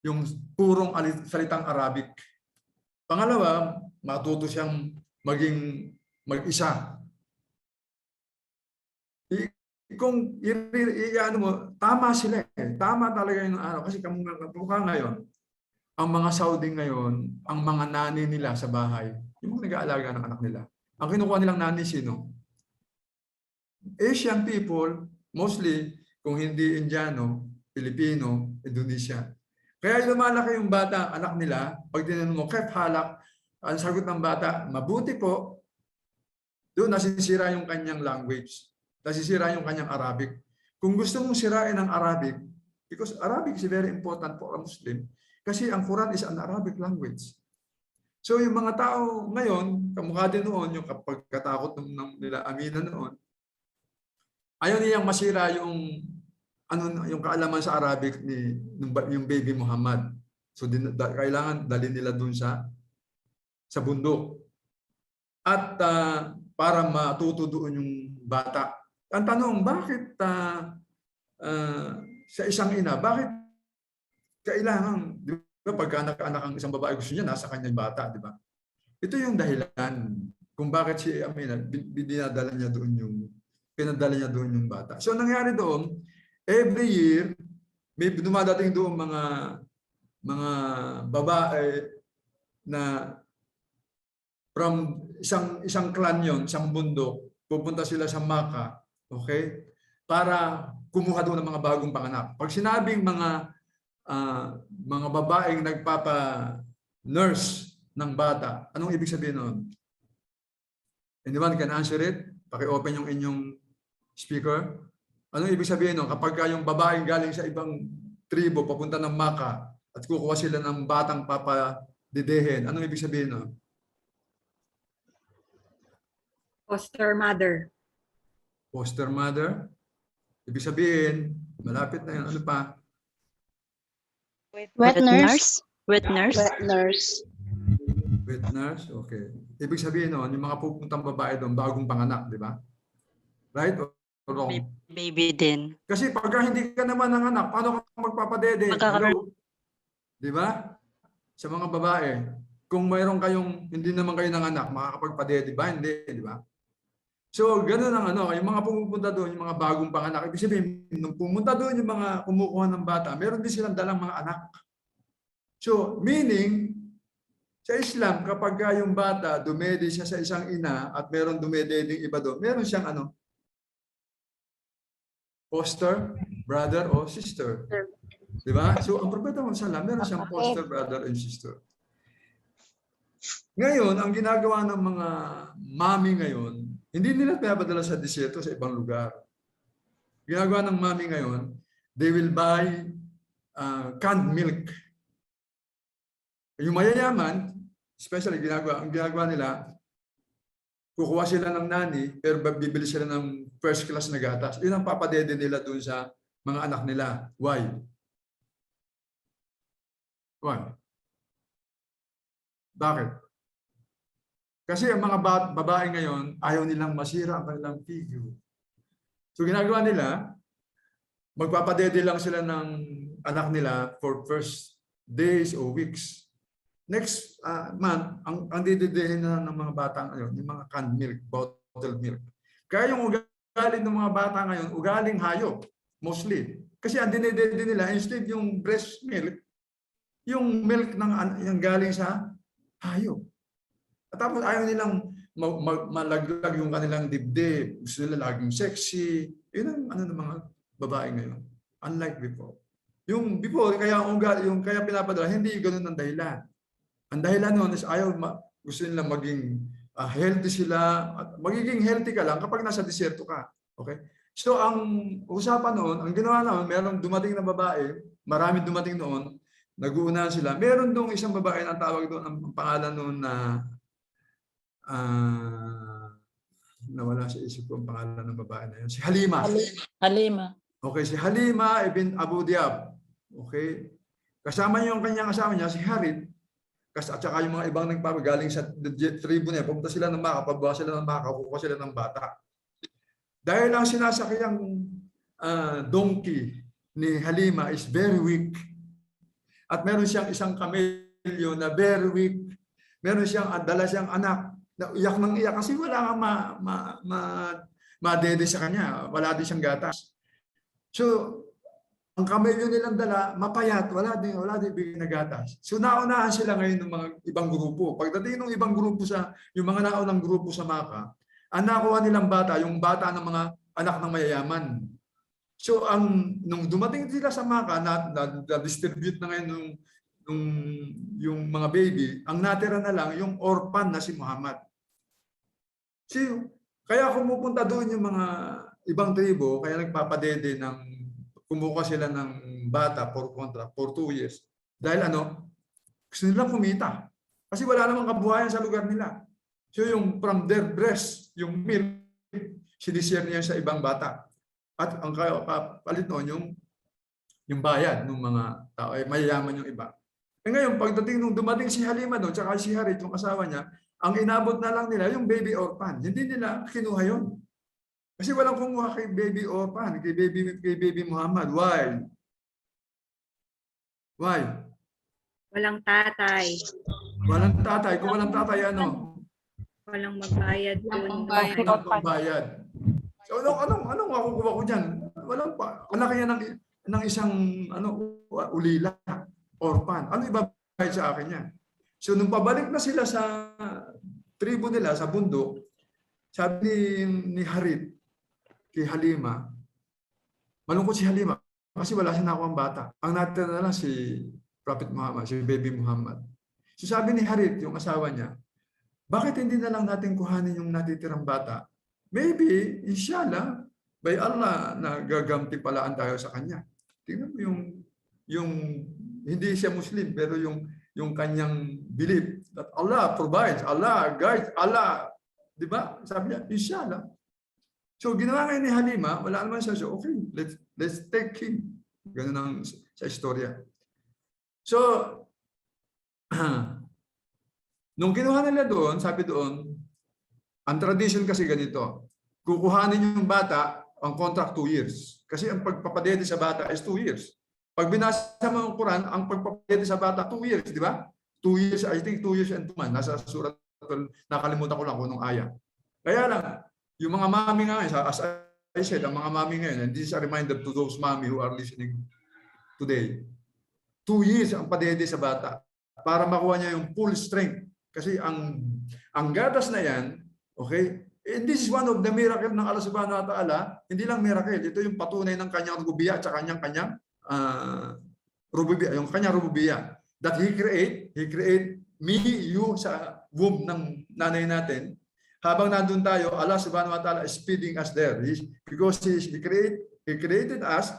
yung purong salitang Arabic. Pangalawa, matuto siyang maging mag-isa. Kung ano mo, tama sila eh. Tama talaga yung ano. Kasi kamukha ngayon, ang mga Saudi ngayon, ang mga nani nila sa bahay, yung mga nag-aalaga ng anak nila, ang kinukuha nilang nani sino? Asian people, mostly, kung hindi Indiano, Pilipino, Indonesia. Kaya lumalaki yung bata, anak nila, pag tinanong mo, kep halak, ang sagot ng bata, mabuti po, doon nasisira yung kanyang language. Nasisira yung kanyang Arabic. Kung gusto mong sirain ang Arabic, because Arabic is very important for a Muslim, kasi ang Quran is an Arabic language. So yung mga tao ngayon, kamukha din noon, yung pagkatakot nila Amina noon, ayaw niyang masira yung yung kaalaman sa Arabic ni yung baby Muhammad. So kailangan dalhin nila dun sa bundok. At para matuto doon yung bata. Ang tanong, bakit sa isang ina, bakit kailangan, di ba, pagka anak-anak ang isang babae gusto niya, nasa kanyang bata, di ba? Ito yung dahilan kung bakit si Amina, pinadala niya doon yung bata. So nangyari doon, every year, may dumadating doon mga babae na from isang clan yon, isang bundok, pupunta sila sa Makkah, okay? Para kumuha doon ng mga bagong panganak. Pag sinabing mga babaeng nagpapa-nurse ng bata, anong ibig sabihin noon? Anyone can answer it? Paki-open yung inyong speaker. Anong ibig sabihin nun? Kapag yung babaeng galing sa ibang tribo, papunta ng Makkah, at kukuha sila ng batang papadidehin, anong ibig sabihin nun? Foster mother. Foster mother? Ibig sabihin, malapit na yun. Ano pa? Wet nurse. Wet nurse. Wet nurse. Wet nurse? Okay. Ibig sabihin nun, yung mga pupuntang babae doon, bagong panganak, di ba? Right? Or wrong? Baby din. Kasi pagka hindi ka naman ng anak, paano ka magpapadede? Magkakaroon. Di ba? Sa mga babae, kung mayroon kayong, hindi naman kayo ng anak, makakapagpadede ba? Hindi, di ba? So, ganun ang yung mga pumupunta doon, yung mga bagong panganak. Ibig sabihin, nung pumunta doon yung mga kumukuha ng bata, meron din silang dalang mga anak. So, meaning, sa Islam, kapag yung bata, dumede siya sa isang ina at meron dumededing iba doon, meron siyang foster, brother, o sister. Di ba? So, ang Propeta Muhammad sallam, meron siyang foster, brother, and sister. Ngayon, ang ginagawa ng mga mami ngayon, hindi nila pinapadala sa disyerto sa ibang lugar. Ginagawa ng mami ngayon, they will buy canned milk. Yung mayayaman, especially ang ginagawa nila, kukuha sila ng nani, pero bibili sila ng first class na gatas. Yun ang papadede nila dun sa mga anak nila. Why? Why? Bakit? Kasi ang mga babae ngayon, ayaw nilang masira ang kanilang figure. So ginagawa nila, magpapadede lang sila ng anak nila for first days or weeks. Next month, ang didedehin na ng mga bata ngayon, yung mga canned milk, bottled milk. Kaya yung ugali ng mga bata ngayon, ugaling hayop, mostly. Kasi ang dinedede nila, instead yung breast milk, yung milk yung galing sa hayop. At tapos ayaw nilang malaglag yung kanilang dibdib. Gusto nila laging sexy. Yun ang ng mga babae ngayon. Unlike before. Yung before, kaya pinapadala, hindi ganoon ang dahilan. Ang dahilan noon is gusto nila maging healthy sila. At magiging healthy ka lang kapag nasa disyerto ka. Okay? So ang usapan noon, ang ginawa noon, merong dumating na babae, maraming dumating noon, nag-uunahan sila. Meron dong isang babae na tawag doon, ang pangalan noon na nawala sa isip ko ang pangalan ng babae na yun. Si Halima. Halima. Okay, si Halima ibn Abu Diab. Okay? Kasama niya yung kanyang asawa niya, si Harith. At saka yung mga ibang nagpapagaling sa tribu niya, pumunta sila ng Maka, pabuha sila ng Maka, kukuha sila ng bata. Dahil ang sinasakayang donkey ni Halima is very weak. At meron siyang isang kamelyo na very weak. Meron siyang dala siyang anak na iyak ng iyak kasi wala kang madede sa kanya. Wala din siyang gatas. So, ang kamelyo nilang dala, mapayat, wala din bigay na gatas. So naunahan sila ngayon ng mga ibang grupo. Pagdating ng ibang grupo yung mga naunang grupo sa Maka, ang nakuha nilang bata, yung bata ng mga anak ng mayayaman. So nung dumating sila sa Maka, na-distribute na ngayon yung mga baby, ang natira na lang yung orphan na si Muhammad. Kaya kumupunta doon yung mga ibang tribo, kaya nagpapadede kumuha sila ng bata for contract for 2 years. Dahil gusto nilang kumita. Kasi wala namang kabuhayan sa lugar nila. So yung from their breast, yung milk, sinishare niya sa ibang bata. At ang kapalit noon, yung bayad ng mga tao, ay mayayaman yung iba. E ngayon, pagdating nung dumating si Halima doon, tsaka si Harith, yung asawa niya, ang inabot na lang nila yung baby orphan. Hindi nila kinuha yun. Kasi walang kumuha kay baby orphan, kay baby Muhammad. Why? Why? Walang tatay. Walang tatay. Kung walang tatay, Walang magbayad doon. Walang pambayad. So anong makukuha ko diyan? Walang pa. Wala kaya ng isang ulila, orphan. Ano ibabayad sa akin yan? So nung pabalik na sila sa tribo nila sa bundok, sabi ni Harith kay Halima, malungkot si Halima kasi wala siya nakuha ang bata. Ang natira na lang si Prophet Muhammad, si baby Muhammad. So sabi ni Harith, yung asawa niya, bakit hindi na lang natin kuhanin yung natitirang bata? Maybe, inshallah, by Allah, nagagamti palaan tayo sa kanya. Tingnan mo yung hindi siya Muslim, pero yung kanyang belief that Allah provides, Allah guides, Allah, di ba? Sabi niya, inshallah. So ginawa ngayon ni Halima, wala naman siya. So okay, let's take him. Ganun ang sa istorya. So, nung kinuha nila doon, sabi doon, ang tradition kasi ganito, kukuhanin yung bata, ang contract 2 years. Kasi ang pagpapadede sa bata is 2 years. Pag binasa mo ang Quran, ang pagpapadede sa bata 2 years, di ba? 2 years, I think 2 years and 2 months. Nasa surat, nakalimutan ko lang kung anong aya. Kaya lang, yung mga mami nga, as I said, ang mga mami ngayon, and this is a reminder to those mami who are listening today, 2 years ang padede sa bata para makuha niya yung full strength. Kasi ang gatas na yan, okay, and this is one of the miracle ng Allah subhanahu wa ta'ala, hindi lang miracle, ito yung patunay ng kanyang rububiya at kanyang rububiya, yung kanyang rububiya. That He create me, you sa womb ng nanay natin. Habang nandun tayo, Allah subhanahu wa ta'ala is feeding us there. Because He created us,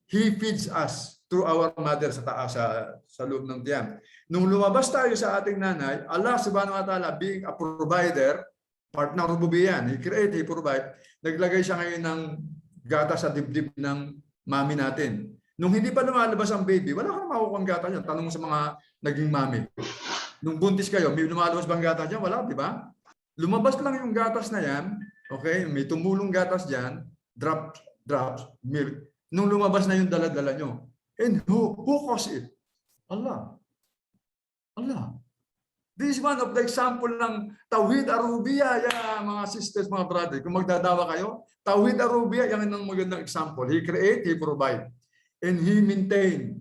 He feeds us. through our mother sa taas, sa loob ng tiyan. Nung lumabas tayo sa ating nanay, Allah subhanahu wa ta'ala being a provider, part ng rububiyan, He create, He provide, naglagay siya ngayon ng gatas sa dibdib ng mami natin. Nung hindi pa lumalabas ang baby, wala ka na makukuha ang gatas niyan. Tanong sa mga naging mami. Nung buntis kayo, may lumalabas bang gatas niyan? Wala, di ba? Lumabas lang yung gatas na yan, okay? May tumulong gatas diyan, drops, milk. Nung lumabas na yung dala-dala nyo. And who caused it? Allah. Allah. This is one of the example ng Tawhid Arubiyya, mga sisters, mga brothers. Kung magdadawa kayo, Tawhid Arubiyya, yan ang magandang example. He create, He provide. And He maintain.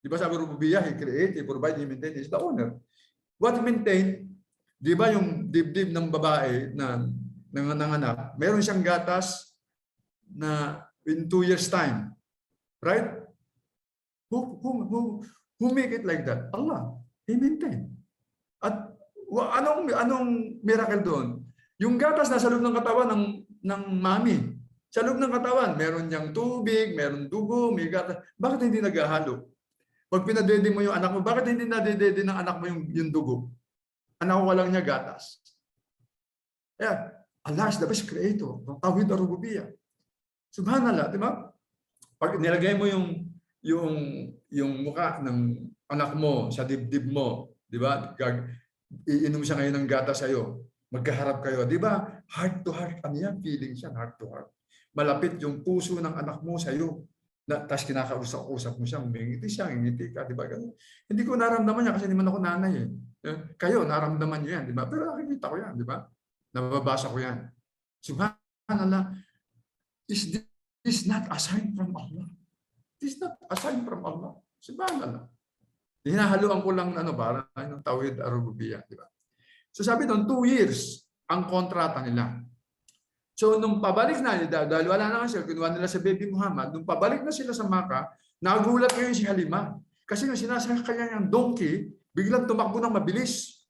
Di ba sabi Rububiyya, He create, He provide, He maintain. He is the owner. What maintain? Di ba yung dibdib ng babae na nanganak, meron siyang gatas na in 2 years time. Right? Who make it like that? Allah. He maintain. At anong miracle doon? Yung gatas nasa loob ng katawan ng mami. Sa loob ng katawan, meron niyang tubig, meron dugo, may gatas. Bakit hindi naghahalo? Pag pinadede mo yung anak mo, bakit hindi nadedede ng anak mo yung dugo? Anak ko lang niya gatas. Yeah. Allah is the best creator. Tawhid ar-Rububiyyah. Subhanallah, di ba? Pag nilagay mo yung mukha ng anak mo sa dibdib mo, di ba? Iinom siya ngayon ng gatas sa'yo. Magkaharap kayo. Di ba? Heart to heart. Ano yan? Feeling siya. Heart to heart. Malapit yung puso ng anak mo sa'yo. Tapos kinakausap mo siya. Ngingiti siya. Ngingiti ka. Di ba? Hindi ko naramdaman yan kasi hindi man ako nanay eh. Kayo, naramdaman nyo yan. Di ba? Pero nakikita ko yan. Di ba? Nababasa ko yan. Subhanallah. Is this not a sign from Allah? This is not a sign from Allah. Subhanallah. Hinahaluan ko lang para ng Tawhid ar-Rububiyyah, di ba? So sabi doon 2 years ang kontrata nila. So nung pabalik na dahil wala na sila, kinuha nila si Baby Muhammad, nung pabalik na sila sa Makkah, nagulat ngayon si Halima. Kasi nung sinasakay niyang donkey, biglang tumakbo ng mabilis.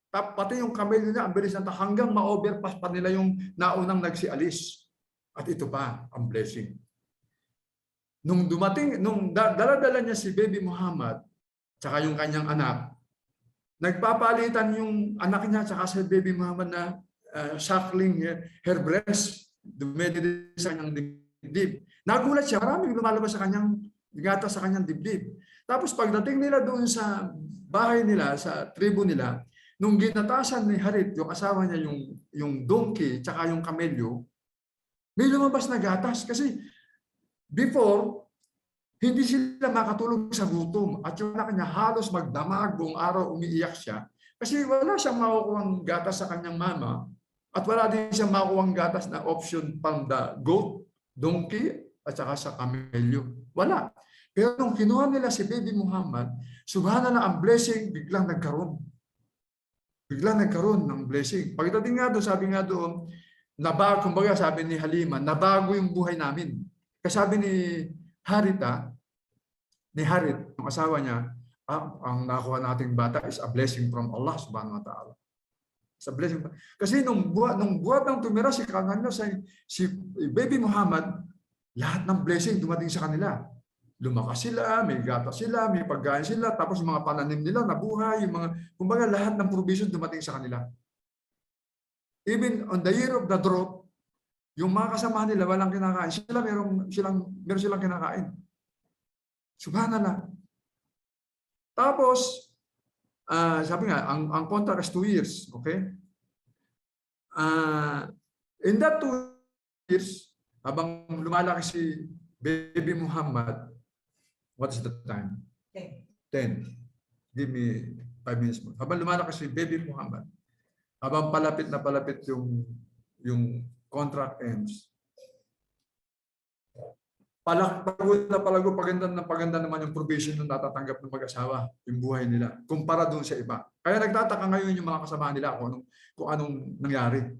Pati yung kamel niya, ang bilis na hanggang ma-overpass pa nila yung naunang nagsialis. At ito pa, ang blessing. Nung dumating, nung dala-dala niya si Baby Muhammad, tsaka yung kanyang anak, nagpapalitan yung anak niya tsaka si Baby Muhammad na suckling her breast, dumedede sa kanyang dibdib. Nagulat siya, maraming lumalabas sa kanyang gatas sa kanyang dibdib. Tapos pagdating nila doon sa bahay nila, sa tribo nila, nung ginatasan ni Harith, yung asawa niya, yung donkey tsaka yung kamelyo, may lumabas na gatas kasi before, hindi sila makatulog sa gutom. At yung anak niya halos magdamag buong araw, umiiyak siya. Kasi wala siyang makukuhang gatas sa kanyang mama. At wala din siyang makukuhang gatas na option from the goat, donkey, at saka sa kamelyo. Wala. Pero nung kinuha nila si Baby Muhammad, subhanallah, ang blessing biglang nagkaroon. Biglang nagkaroon ng blessing. Pagdating nga doon, sabi nga doon, kumbaga sabi ni Halima, nabago yung buhay namin. Kasi sabi ni Harith, yung asawa niya, ang nakuha nating bata is a blessing from Allah subhanahu wa ta'ala. It's a blessing. Kasi nung buhat ng tumira si Baby Muhammad, lahat ng blessing dumating sa kanila. Lumakas sila, may gatas sila, may pagkain sila, tapos yung mga pananim nila nabuhay, kumbaga lahat ng provision dumating sa kanila. Even on the year of the drought, yung mga kasama nila walang kinakain, meron silang kinakain. Subhanallah. Tapos, sabi nga, ang contract is 2 years. Okay? In that 2 years, habang lumalaki si Baby Muhammad, what is the time? 10. Give me 5 minutes more. Habang lumalaki si Baby Muhammad, habang palapit na palapit yung contract ends, palago, paganda naman yung provision ng natatanggap ng mag-asawa, yung buhay nila, kumpara doon sa iba. Kaya nagtataka ngayon yung mga kasama nila kung anong nangyari.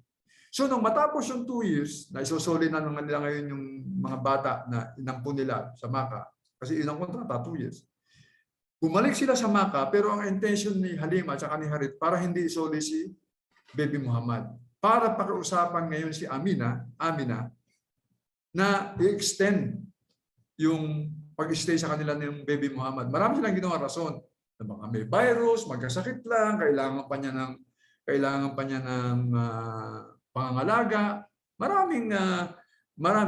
So nung matapos yung 2 years, na isusuli na nila ngayon yung mga bata na inampun nila sa Makkah, kasi inang kontrata, 2 years. Bumalik sila sa Makkah, pero ang intention ni Halima at ni Harith para hindi isuli si Baby Muhammad. Para pakiusapan ngayon si Amina na i-extend yung pag-stay sa kanila ng baby Muhammad. Marami silang ginawa rason. Baka may virus, magkasakit lang, kailangan pa niya ng pangangalaga.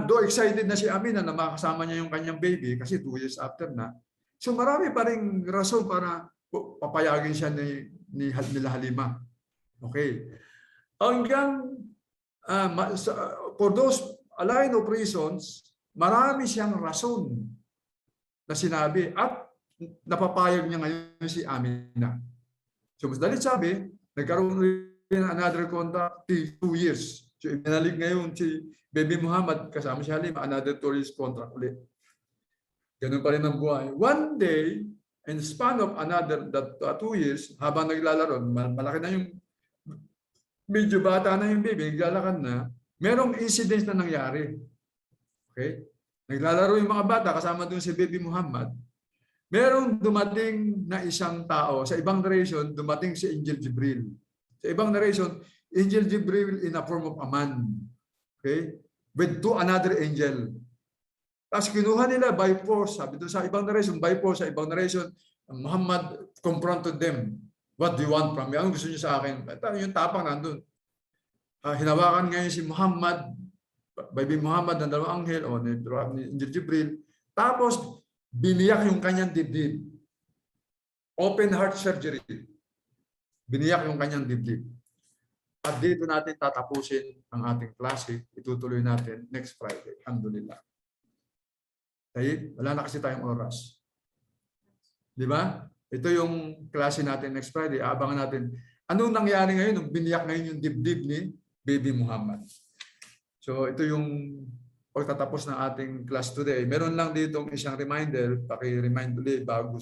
Though excited na si Amina na makasama niya yung kanyang baby kasi 2 years after na. So marami pa rin rason para papayagin siya nila Halima. Okay. Hanggang for those line of reasons, marami siyang rason na sinabi at napapayag niya ngayon si Amina. So mas dalit sabi, nagkaroon rin another contract 2 years. So ibinalik ngayon si Baby Muhammad kasama si Halima, another 2 years contract ulit. Ganun pa rin ang buhay. One day, in span of another 2 years, habang naglalaro, malaki na yung medyo bata na yung baby, naglalakad na, merong incident na nangyari. Okay? Naglalaro yung mga bata kasama doon si Baby Muhammad. Merong dumating na isang tao, sa ibang narration, dumating si Angel Jibril. Sa ibang narration, Angel Jibril in a form of a man. Okay? With another angel. Tapos kinuha nila by force. Sabi doon sa ibang narration, by force, sa ibang narration, Muhammad confronted them. What do you want from me? Anong gusto niyo sa akin? Yung tapang nandun. Hinawakan ngayon si Muhammad, Baby Muhammad, ng dalawang anghel, o ni Angel Jibril. Tapos, biniyak yung kanyang dibdib. Open heart surgery. Biniyak yung kanyang dibdib. At dito natin tatapusin ang ating klase. Itutuloy natin next Friday. Alhamdulillah. Dahil wala na kasi tayong oras. Di ba? Ito yung klase natin next Friday. Abangan natin. Anong nangyari ngayon nung biniyak ngayon yung dibdib ni Baby Muhammad? So ito yung pagtatapos ng ating class today. Meron lang dito isang reminder. Paki-remind ulit bago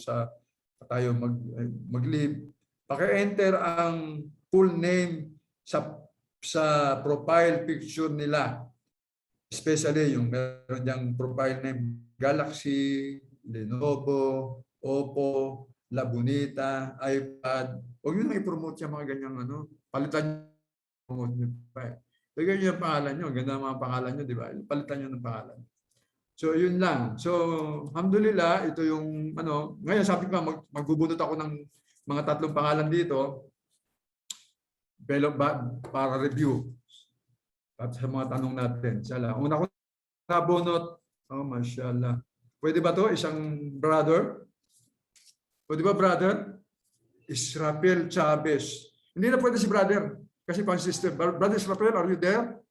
tayo mag-leave. Paki-enter ang full name sa profile picture nila. Especially yung meron diyang profile name Galaxy, Lenovo, Oppo, La Bonita, iPad. Huwag nyo nang i-promote yung mga ganyang palitan nyo pa eh. Bigyan nyo yung pangalan nyo. Ganda ang mga pangalan nyo, di ba? Palitan nyo ng pangalan. So, yun lang. So, alhamdulillah, ito yung ngayon sabi ko, magbubunot ako ng mga 3 pangalan dito para review at sa mga tanong natin. Sala. Una ko nabunot. Oh, mashallah. Pwede ba to? Isang brother? Pwede ba brother? Israfil Chavez. Hindi na pwede si brother. Kasi pang sister. Brother Israfil, are you there?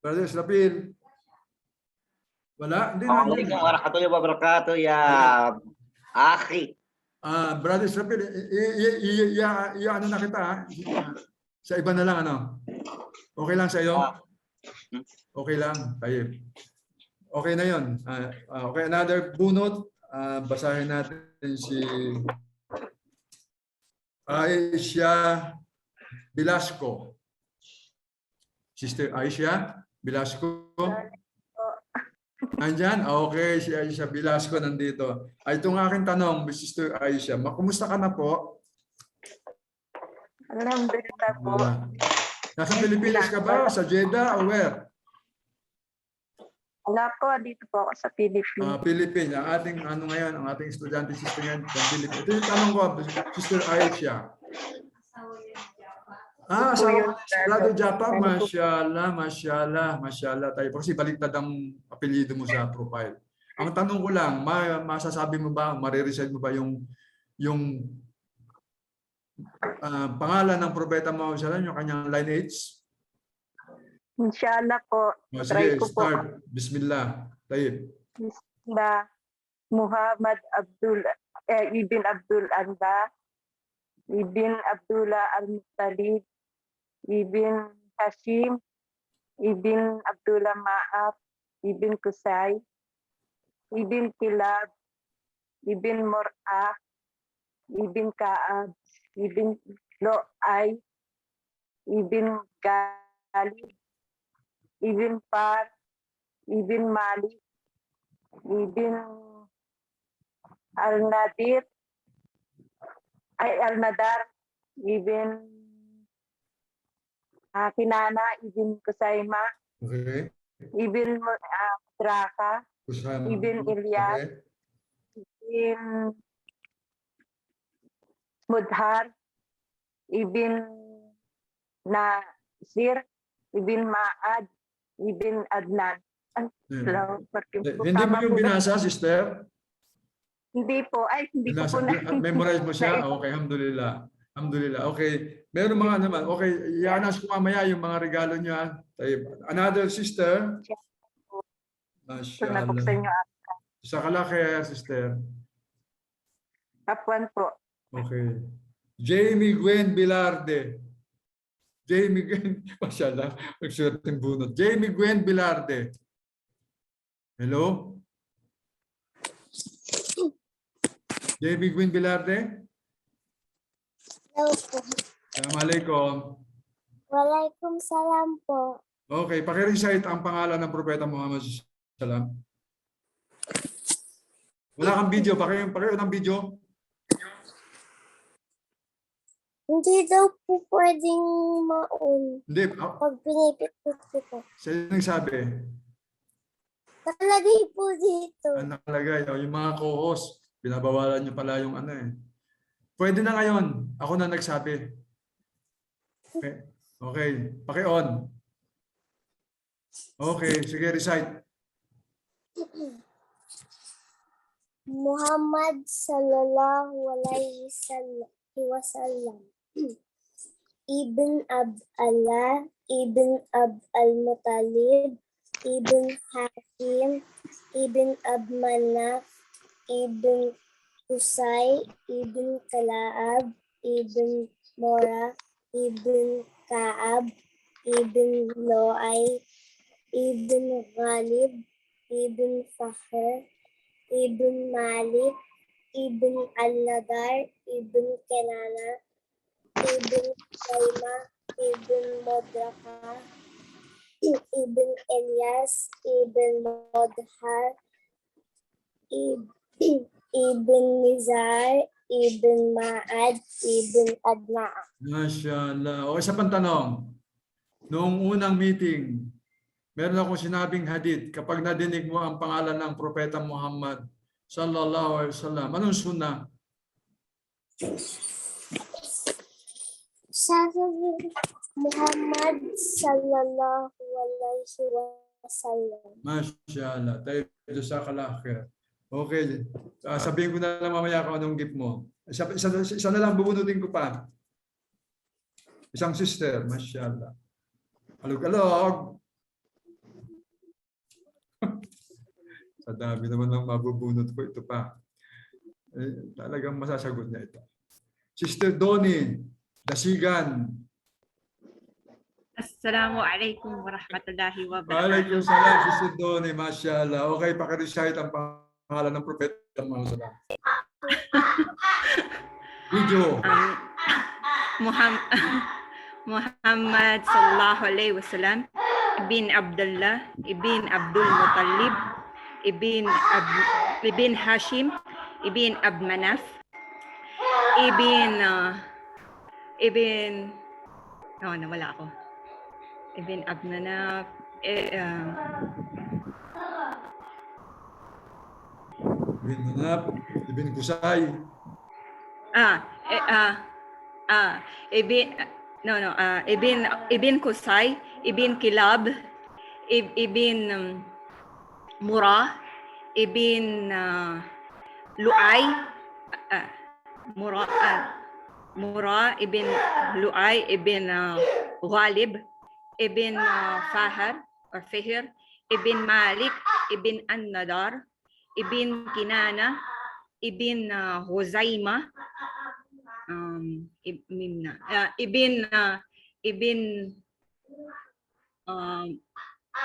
Brother Israfil. Wala? Hindi na. Assalamualaikum warahmatullahi wabarakatuh ya akhi. Brother Israfil, ano na kita ha? Sa iba na lang Okay lang sa iyo? Okay lang. Tayo. Okay na yun. Okay, another bunot. Basahin natin si Aisha Velasco. Sister Aisha Velasco. Nandyan? Okay, si Aisha Velasco nandito. Itong aking tanong, Sister Aisha, kumusta ka na po? Alhamdulillah po. Nasa Pilipinas ka ba? Sa Jeddah o where? Wala po, dito po ako sa Philippines. Philippines. Ang ating ngayon, ang ating estudyante sister ngayon sa Philippines. Ito yung tanong ko, Sister Aisha. Asawa si Brother Japa, mashallah tayo. Kasi baliktad ang apelyido mo sa profile. Ang tanong ko lang, masasabi mo ba, marirecite mo ba yung pangalan ng Propeta Muhammad sallallahu alaihi wasallam, yung kanyang lineage? Inshallah po. Sige, Try ko start. po. Bismillah. Tayo. Bismillah. Muhammad Ibn Abdul Anda, Ibn Abdullah Al-Muttalib, Ibn Hashim, Ibn Abdullah Ma'ab, Ibn Qusay, Ibn Kilab, Ibn Mur'ah, Ibn Ka'ab, Ibn Lo'ay, Ibn Galib, Ibn Par, Ibn Malik, Ibn Al-Nadir, Al-Nadar, Ibn Kinana, Ibn Kusayma, Okay. Ibn Draka, Kusam. Ibn Ilyas. Okay. Ibn Mudhar, Ibn Nasir, Ibn Ma'ad, Ibn Adnan. Yeah. Hello, Hindi mo tama yung po ba? binasa, sister? Hindi po. Ay, hindi ko Binasa, po na. memorize mo siya? Okay, alhamdulillah. Alhamdulillah. Okay. Meron mga naman. Okay, ianas ko mamaya yung mga regalo niyo. Ha? Another sister. So, nabuksan Mashallah. nyo. Sa kalaki, sister. Apuan po. Okay. Jamie Gwen Bilarde. Jamie Gwen, mashallah, nagsulat ng bunot. Jamie Gwen Bilarde. Hello? Jamie Gwen Bilarde? Hello po. Assalamualaikum. Waalaikumsalam po. Okay, pakirecite ang pangalan ng Propeta Muhammad sallam. Wala kang video, pakiyo ng video. Hindi daw po pwedeng maun Hindi, pag pinipikit ko. sino nagsabi? Nakalagay po dito. Ang nakalagay, yung mga co-host, binabawalan nyo pala yung ano eh. Pwede na ngayon, ako na nagsabi. Okay, okay. Paki-on. Okay, sige, recite. Muhammad sallallahu alaihi wasallam. Ibn Abdallah, Ibn Al-Muttalib, Ibn Hakim, Ibn Manaf, Ibn Qusay, Ibn Kala'ab, Ibn Mora, Ibn Ka'ab, Ibn Lo'ay, Ibn Ghalib, Ibn Fakhr, Ibn Malik, Ibn Al-Nadar, Ibn Kenana, Ibn Saima, Ibn Modraka, Ibn Elias, Ibn Modhar, Ibn Nizar, Ibn Ma'ad, Ibn Adna. Mashallah. O, isa pang tanong. Noong unang meeting, meron akong sinabing hadith, kapag nadinig mo ang pangalan ng Propeta Muhammad sallallahu alaihi wasallam, anong sunnah? Sabi Muhammad sallallahu alaihi wasallam. Mashallah. Tayo sa kalakir. Okay. Sabihin ko na lang mamaya kung anong gift mo. Isa na lang bubunutin ko pa. Isang sister. Mashallah. Alog-alog. Sa dami naman ng mabubunot ko, ito pa. Talagang masasagot niya ito. Sister Donnie, Dasigan. Assalamualaikum warahmatullahi wabarakatuh. Waalaikum salam, Sister Donnie, mashallah. Okay, pakirecite ang pangalan ng Propeta Muhammad. Video. Muhammad sallallahu alaihi wasallam, Ibn Abdullah, Ibn Abdul Muttalib, Ibn Hashim, Ibn Manaf, nawala ako. Ibn Manaf, Ibn Manaf, Ibn Qusay. Ibn Qusay, Ibn Kilab, Ibn Mura, Ibn Lu'ay, Mura, Ibn Lu'ay, Ibn Ghalib, Ibn Fahr, Ibn Malik, Ibn An-Nadar, Ibn Kinana, Ibn Huzaima,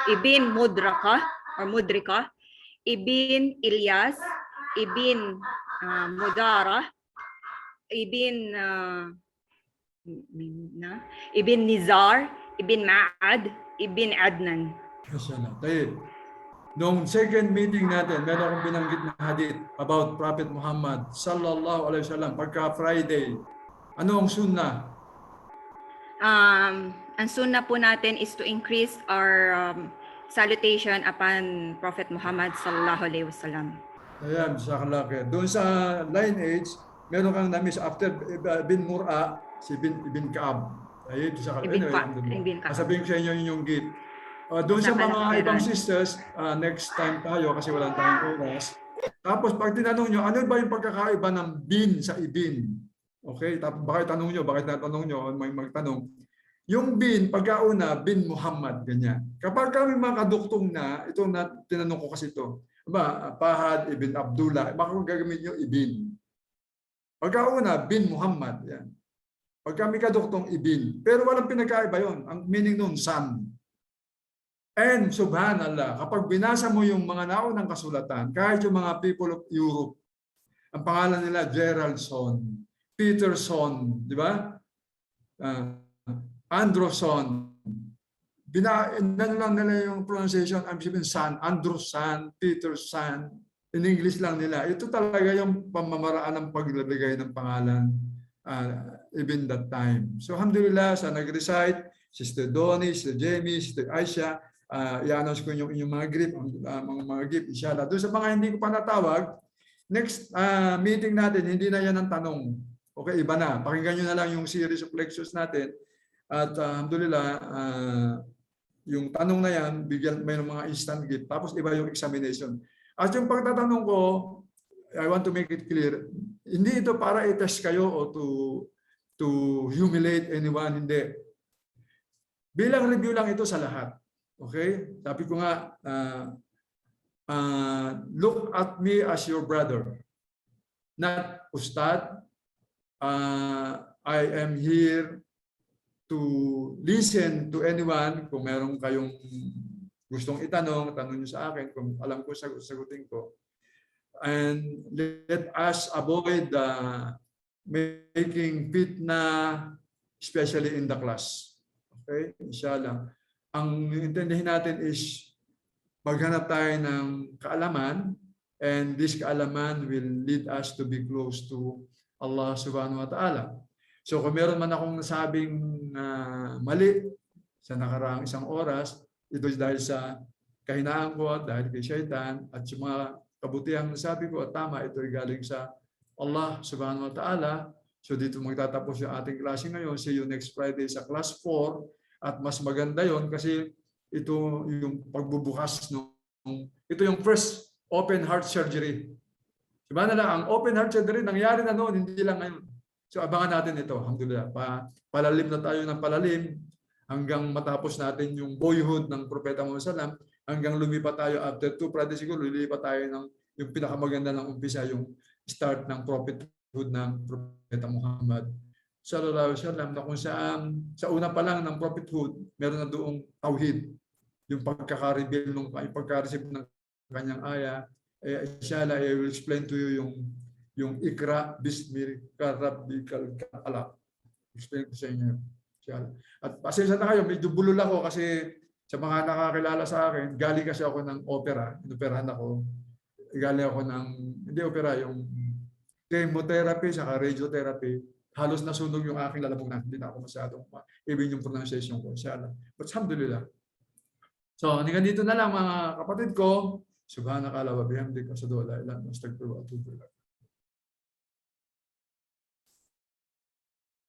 Ibn Mudrika, Ibn Ilyas, Ibn Mudara, Ibn Nizar, Ibn Ma'ad, Ibn Adnan. Mashallah. Tayo. Noong second meeting natin, meron akong binanggit na hadith about Prophet Muhammad sallallahu alaihi wasallam pagka Friday. Ano ang sunnah? Ang sunnah po natin is to increase our salutation upon Prophet Muhammad sallallahu alaihi wasallam. Ayan, sakalaki. Doon sa lineage, meron kang na-miss after bin Mur'a, si bin Kaab. Ayun, sa Ibn anyway, Ka- Ibn Kaab. sabihin ko sa inyo yung gate. Doon sa mga Nakalakiran. ibang sisters, next time tayo kasi wala tayong oras. Tapos pag tinanong nyo, ano ba yung pagkakaiba ng bin sa ibin? Okay, tapos bakit tanong nyo, bakit natanong nyo, may magtanong. Yung bin, pagkauna, bin Muhammad, ganyan. Kapag kami mga kaduktong na, ito na tinanong ko kasi ito, Fahad ibn Abdullah, baka kung gagamit nyo ibin. Pagkauna, bin Muhammad, yan. Pag kami kaduktong ibin, pero walang pinagkaiba yon. Ang meaning nun, son. And subhanallah, kapag binasa mo yung mga naunang kasulatan, kahit yung mga people of Europe, ang pangalan nila Geraldson, Peterson, di ba? Andrewson. Binaan lang nila yung pronunciation, I'm sabihin son, Andrewson, Peterson. In English lang nila. Ito talaga yung pamamaraan ng paglagay ng pangalan even that time. So alhamdulillah, sa nag-recite, Sister Donnie, Sister Jamie, Sister Aisha, i-announce ko yung inyong mga gift, mga gift, inshallah. Doon sa mga hindi ko pa natawag, next meeting natin, hindi na yan ang tanong. Okay, iba na. Pakinggan nyo na lang yung series of lectures natin. At alhamdulillah, yung tanong na yan, bigyan may mga instant gift. Tapos iba yung examination. At yung pagtatanong ko, I want to make it clear, hindi ito para i-test kayo o to humiliate anyone, hindi. Bilang review lang ito sa lahat. Okay? Sabi ko nga, look at me as your brother, not ustad. I am here to listen to anyone. Kung meron kayong gustong itanong, tanong nyo sa akin. Kung alam ko, sagutin ko. And let us avoid making fitna, especially in the class. Okay? Inshallah. Ang intindihin natin is maghanap tayo ng kaalaman, and this kaalaman will lead us to be close to Allah subhanahu wa ta'ala. So kung meron man akong nasabing mali sa nakaraang isang oras, ito dahil sa kahinaan ko, dahil kay Shaitan, at yung mga kabutihang nasabi ko at tama, ito ay galing sa Allah subhanahu wa ta'ala. So dito magtatapos yung ating klase ngayon. See you next Friday sa class 4. At mas maganda yon kasi ito yung pagbubukas ito yung first open heart surgery. Diba na lang, ang open heart surgery nangyari na noon, hindi lang ngayon. So abangan natin ito, alhamdulillah. Palalim na tayo ng palalim hanggang matapos natin yung boyhood ng Propeta Muhammad SAW, hanggang lumipat tayo after 2 Friday siguro, lilipat tayo ng yung pinakamaganda ng umpisa, yung start ng prophethood ng Propeta Muhammad sallallahu alaihi wasallam, na kung saan sa una pa lang ng prophethood, meron na doong tauhid, yung pagkaka-reveal ng pagka-receive ng kanyang aya. Inshallah, I will explain to you yung Ikra Bismika Rabbikal A'la. Explain ko sa inyo. Inshallah. At pasensya na kayo, medyo bulol ako kasi sa mga nakakilala sa akin, galing kasi ako ng opera, inoperahan ako. Galing ako ng, hindi opera, yung chemotherapy, saka radiotherapy. Halos nasunog yung aking lalamunan. Hindi na ako masyadong even yung pronunciation ko. Inshallah. But alhamdulillah. So, hanggang dito na lang mga kapatid ko. Subhanaka wa bihamdika asyhadu an la ilaha illa anta astaghfiruka wa atubu ilaik.